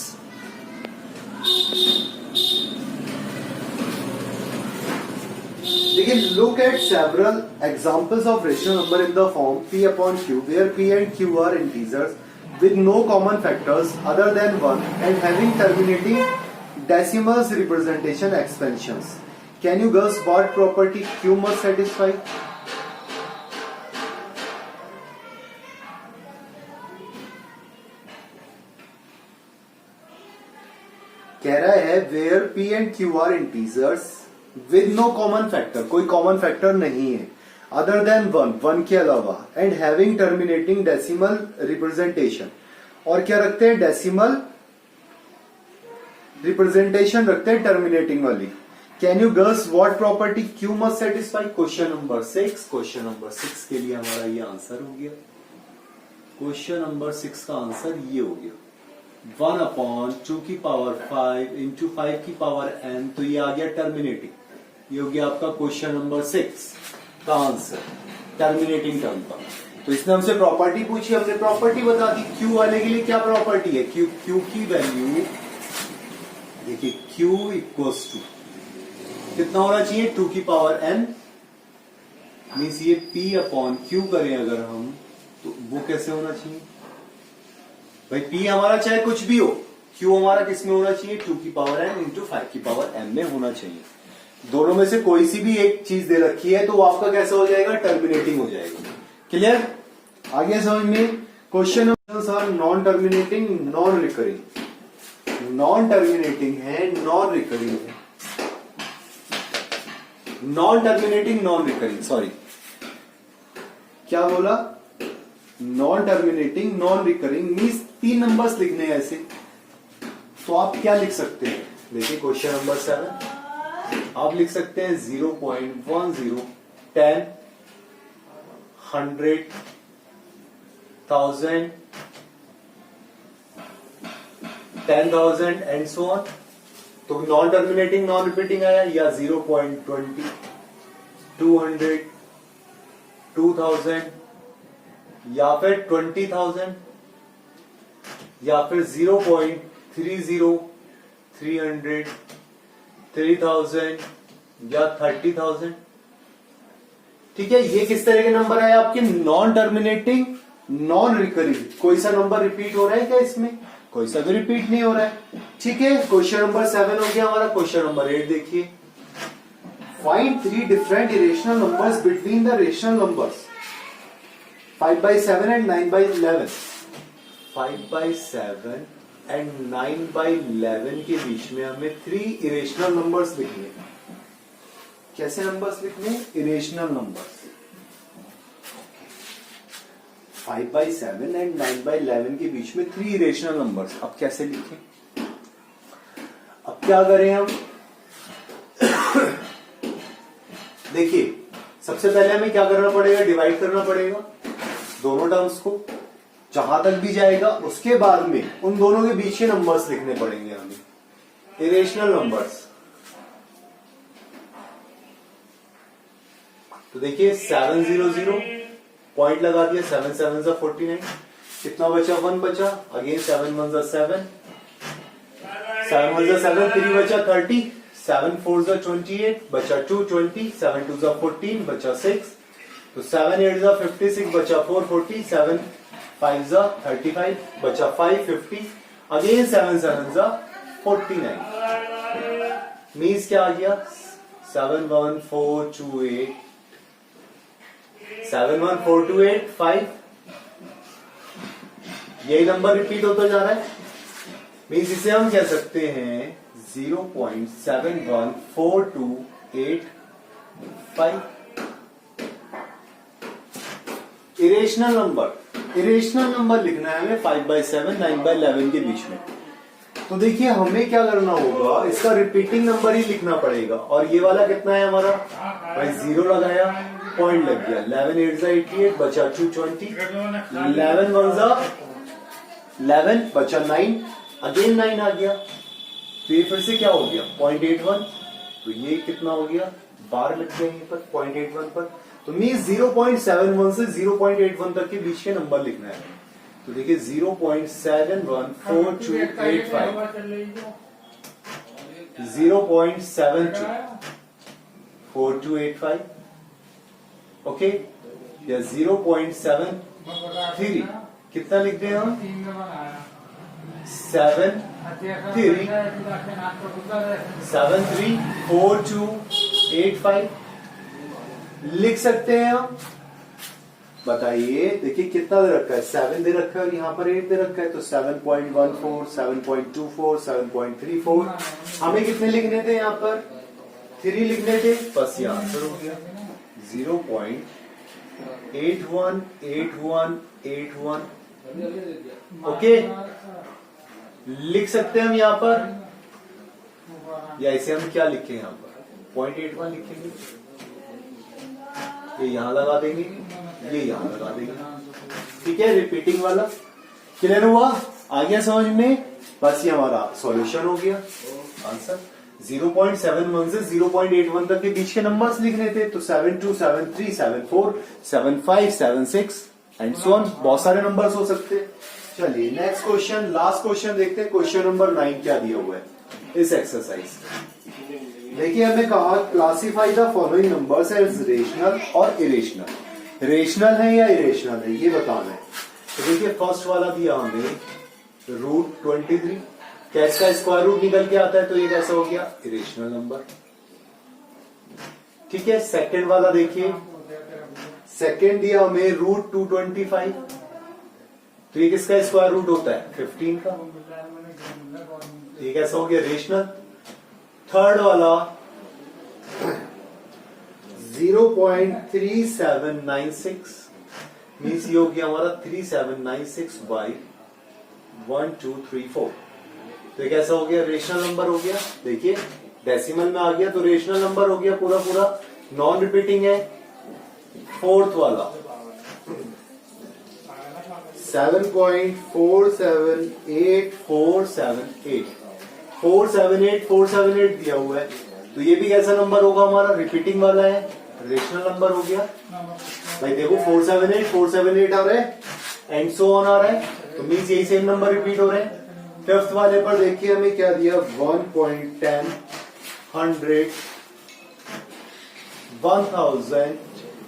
देखिए, look at several examples of rational number in the form P/Q, where P and Q are integers with no common factors other than 1 and having terminating decimals representation expansions. Can you guess what property Q must satisfy? कह रहा है where P and Q are integers with no common factor, कोई common factor नहीं है other than one के अलावा, and having terminating decimal representation, और क्या रखते हैं, डेसिमल रिप्रेजेंटेशन रखते हैं टर्मिनेटिंग वाली। Can you girls what property Q must satisfy? Question number 6, question number 6 के लिए हमारा ये आंसर हो गया। क्वेश्चन नंबर 6 का आंसर ये हो गया 1/2 की पावर 5 इंटू 5 की पावर n, तो ये आ गया टर्मिनेटिंग। ये हो गया आपका क्वेश्चन नंबर 6 का आंसर, टर्मिनेटिंग टर्म का। तो इसने हमसे प्रॉपर्टी पूछी, हमने प्रॉपर्टी बता दी। क्यू वाले के लिए क्या प्रॉपर्टी है, क्यू की वैल्यू देखिए, क्यू इक्वल्स टू कितना होना चाहिए, 2 की पावर n, मीन्स ये p अपॉन क्यू करें अगर हम, तो वो कैसे होना चाहिए भाई, p हमारा चाहे कुछ भी हो, q हमारा किस में होना चाहिए, 2 की पावर n इंटू 5 की पावर m में होना चाहिए। दोनों में से कोई सी भी एक चीज दे रखी है तो वो आपका कैसा हो जाएगा, टर्मिनेटिंग हो जाएगा। क्लियर, आगे समझ में। Question are non terminating non recurring, non terminating है नॉन रिकरिंग है, non terminating non recurring, sorry क्या बोला, non terminating non recurring means 3 numbers लिखने हैं ऐसे, तो आप क्या लिख सकते हैं, देखिए क्वेश्चन नंबर 7 आप लिख सकते हैं 0.10 10 100 1000 10,000 एंड सो ऑन। तो नॉन टर्मिनेटिंग नॉन रिपीटिंग आया, या 0.20 200 2000 या फिर 20,000 या फिर 0.30 300 3000 या 30,000। ठीक है, ये किस तरह के नंबर है आपके, नॉन टर्मिनेटिंग नॉन रिकरिंग। कोई सा नंबर रिपीट हो रहा है क्या इसमें, कोई सा भी रिपीट नहीं हो रहा है। ठीक है, क्वेश्चन नंबर 7 हो गया हमारा। क्वेश्चन नंबर 8 देखिए, find 3 different irrational numbers between the rational numbers 5/7 and 9/11। 5/7 and 9/11 के बीच में हमें 3 इरेशनल नंबर्स लिखने हैं। कैसे नंबर्स लिखने हैं, इरेशनल नंबर्स। 5/7 एंड 9/11 के बीच में 3 इरेशनल नंबर्स। अब कैसे लिखें, अब क्या करें हम देखिए, सबसे पहले हमें क्या करना पड़ेगा, डिवाइड करना पड़ेगा दोनों टर्म्स को, जहां तक भी जाएगा। उसके बाद में उन दोनों के बीच के नंबर्स लिखने पड़ेंगे हमें, इरेशनल नंबर्स। तो देखिए 700 पॉइंट लगा दिया, 7 7 जा 49, कितना बचा, 1 बचा, अगेन 7 1 जा 7 7 1 जा 7, 3 बचा 30, 7 4 जा 28 बचा 2 20, 7 2 जा 14 बचा 6, तो 7 8 जा 56 बचा 4 40, 7 5 जा 35 बचा 5 50, अगेन 7 7 जा 49। मीन्स क्या आ गया, 71428 71428 5। यही नंबर रिपीट होता जा रहा है, मीन्स इसे हम कह सकते हैं 0.71428 इरेशनल नंबर। इरेशनल नंबर लिखना है हमें 5/7 9/11 के बीच में। तो देखिए हमें क्या करना होगा, इसका रिपीटिंग नंबर ही लिखना पड़ेगा। और ये वाला कितना है हमारा भाई, 0 लगाया, पॉइंट लग गया, 11 8 जा 88 बचा 220, 11 1 जा 11 बचा 9, अगेन 9 आ गया, तो ये फिर से क्या हो गया 0.81, तो ये कितना हो गया, बार लग गया यहीं पर 0.81 पर। तो मीन्स 0.71 से 0.81 तक के बीच के नंबर लिखना है। तो देखिए 0.714285 0.724285 ओके, या 0.73 कितना लिख दें हम, 734285 लिख सकते हैं हम। बताइए, देखिए कितना दे रखा है, 7 दे रखा है और यहाँ पर 8 दे रखा है, तो 7.14, 7.24, 7.34, हमें कितने लिखने थे यहाँ पर, 3 लिखने थे, बस ये आंसर हो गया 0.818181। ओके, लिख सकते हैं हम यहाँ पर, या इसे हम क्या लिखें यहाँ पर 0.81 लिखेंगे, ये यहां लगा देंगे, ये यहां लगा देंगे। ठीक है, रिपीटिंग वाला क्लियर हुआ, आ गया समझ में, बस ये हमारा सॉल्यूशन हो गया आंसर। 0.71 से 0.81 तक के बीच के नंबर्स लिखने थे, तो 72, 73, 74, 75, 76 एंड सो ऑन, बहुत सारे नंबर्स हो सकते हैं। चलिए नेक्स्ट क्वेश्चन, लास्ट क्वेश्चन देखते हैं, क्वेश्चन नंबर 9 क्या दिया हुआ है इस एक्सरसाइज। देखिए हमें कहा classify the following numbers as rational और इरेशनल। रेशनल है या इरेशनल है ये बताना है। तो देखिए फर्स्ट वाला दिया हमें √23, क्या इसका स्क्वायर रूट निकल के आता है, तो ये कैसा हो गया, इरेशनल नंबर। ठीक है, सेकंड वाला देखिए, सेकंड दिया हमें √225, तो ये किसका स्क्वायर रूट होता है, 15 का, ये कैसा हो गया, रेशनल। थर्ड वाला 0.3796 मीन्स ये हो गया हमारा 3796 बाई 1 2 3 4, तो ये कैसा हो गया, रेशनल नंबर हो गया। देखिए डेसिमल में आ गया तो रेशनल नंबर हो गया पूरा पूरा, नॉन रिपीटिंग है। फोर्थ वाला 7.478478 478 दिया हुआ है, तो ये भी कैसा नंबर होगा हमारा, रिपीटिंग वाला है, रेशनल नंबर हो गया। भाई देखो 478 आ रहा है एंड सो ऑन आ रहा है, तो मीन्स यही सेम नंबर रिपीट हो रहे हैं। फिफ्थ वाले पर देखिए हमें क्या दिया, 1.10 100 1000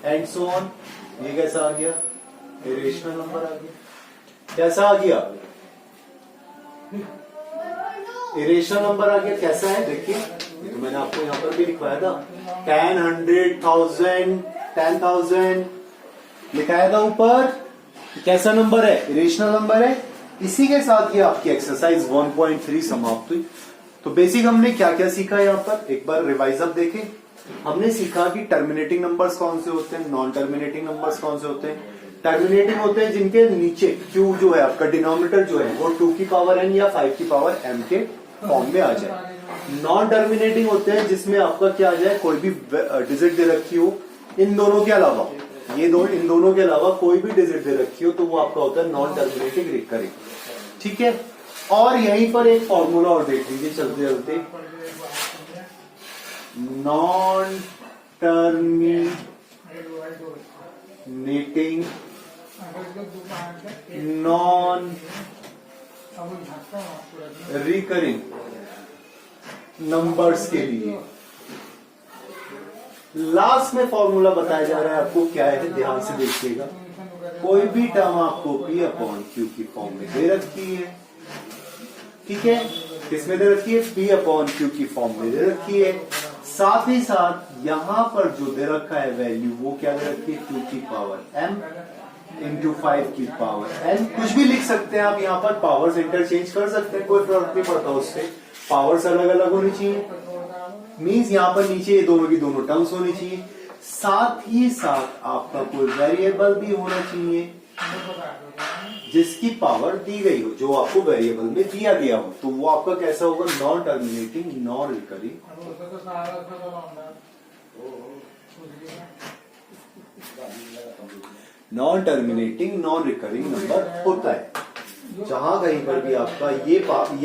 एंड सो ऑन, ये कैसा आ गया, रेशनल नंबर आ गया। कैसा आ गया, इरेशनल नंबर आ गया। कैसा है देखिए, ये तो मैंने आपको यहाँ पर भी लिखवाया था, 10 100 1000 10,000 लिखाया था ऊपर, कैसा नंबर है, इरेशनल नंबर है। इसी के साथ ये आपकी एक्सरसाइज 1.3 समाप्त हुई। तो बेसिक हमने क्या क्या सीखा यहाँ पर, एक बार रिवाइज अप देखें। हमने सीखा कि टर्मिनेटिंग नंबर्स कौन से होते हैं, नॉन टर्मिनेटिंग नंबर्स कौन से होते हैं। टर्मिनेटिंग होते हैं जिनके नीचे क्यू जो है आपका डिनोमिनेटर जो है वो 2 की पावर n या 5 की पावर m के फॉर्म में आ जाए। नॉन टर्मिनेटिंग होते हैं जिसमें आपका क्या आ जाए, कोई भी डिजिट दे रखी हो, इन दोनों के अलावा, इन दोनों के अलावा कोई भी डिजिट दे रखी हो, तो वो आपका होता है नॉन टर्मिनेटिंग रिकरिंग। ठीक है, और यहीं पर एक फॉर्मूला और देख लीजिए चलते चलते, non terminating non recurring numbers के लिए लास्ट में फॉर्मूला बताया जा रहा है आपको, क्या है ध्यान से देखिएगा। कोई भी टर्म आपको P/Q की फॉर्म में दे रखी है, ठीक है, किसमें दे रखी है, P/Q की फॉर्म में दे रखी है। साथ ही साथ यहां पर जो दे रखा है वैल्यू, वो क्या दे रखी है, 2 की पावर m इंटू 5 की पावर n। कुछ भी लिख सकते हैं आप, यहाँ पर पावर्स इंटरचेंज कर सकते हैं, कोई फर्क नहीं पड़ता उससे, पावर्स अलग अलग होनी चाहिए। मीन्स यहाँ पर नीचे ये दोनों की दोनों टर्म्स होनी चाहिए। साथ ही साथ आपका कोई वेरिएबल भी होना चाहिए जिसकी पावर दी गई हो, जो आपको वेरिएबल में दिया गया हो, तो वो आपका कैसा होगा, non terminating non recurring. Non terminating non recurring number होता है। जहां कहीं पर भी आपका ये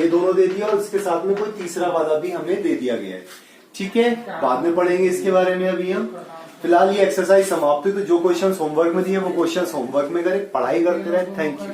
दोनों दे दिया और इसके साथ में कोई तीसरा वाला भी हमें दे दिया गया है। ठीक है, बाद में पढ़ेंगे इसके बारे में, अभी हम फिलहाल ये एक्सरसाइज समाप्त हुई। तो जो क्वेश्चंस होमवर्क में दिए वो क्वेश्चंस होमवर्क में करें, पढ़ाई करते रहे। Thank you.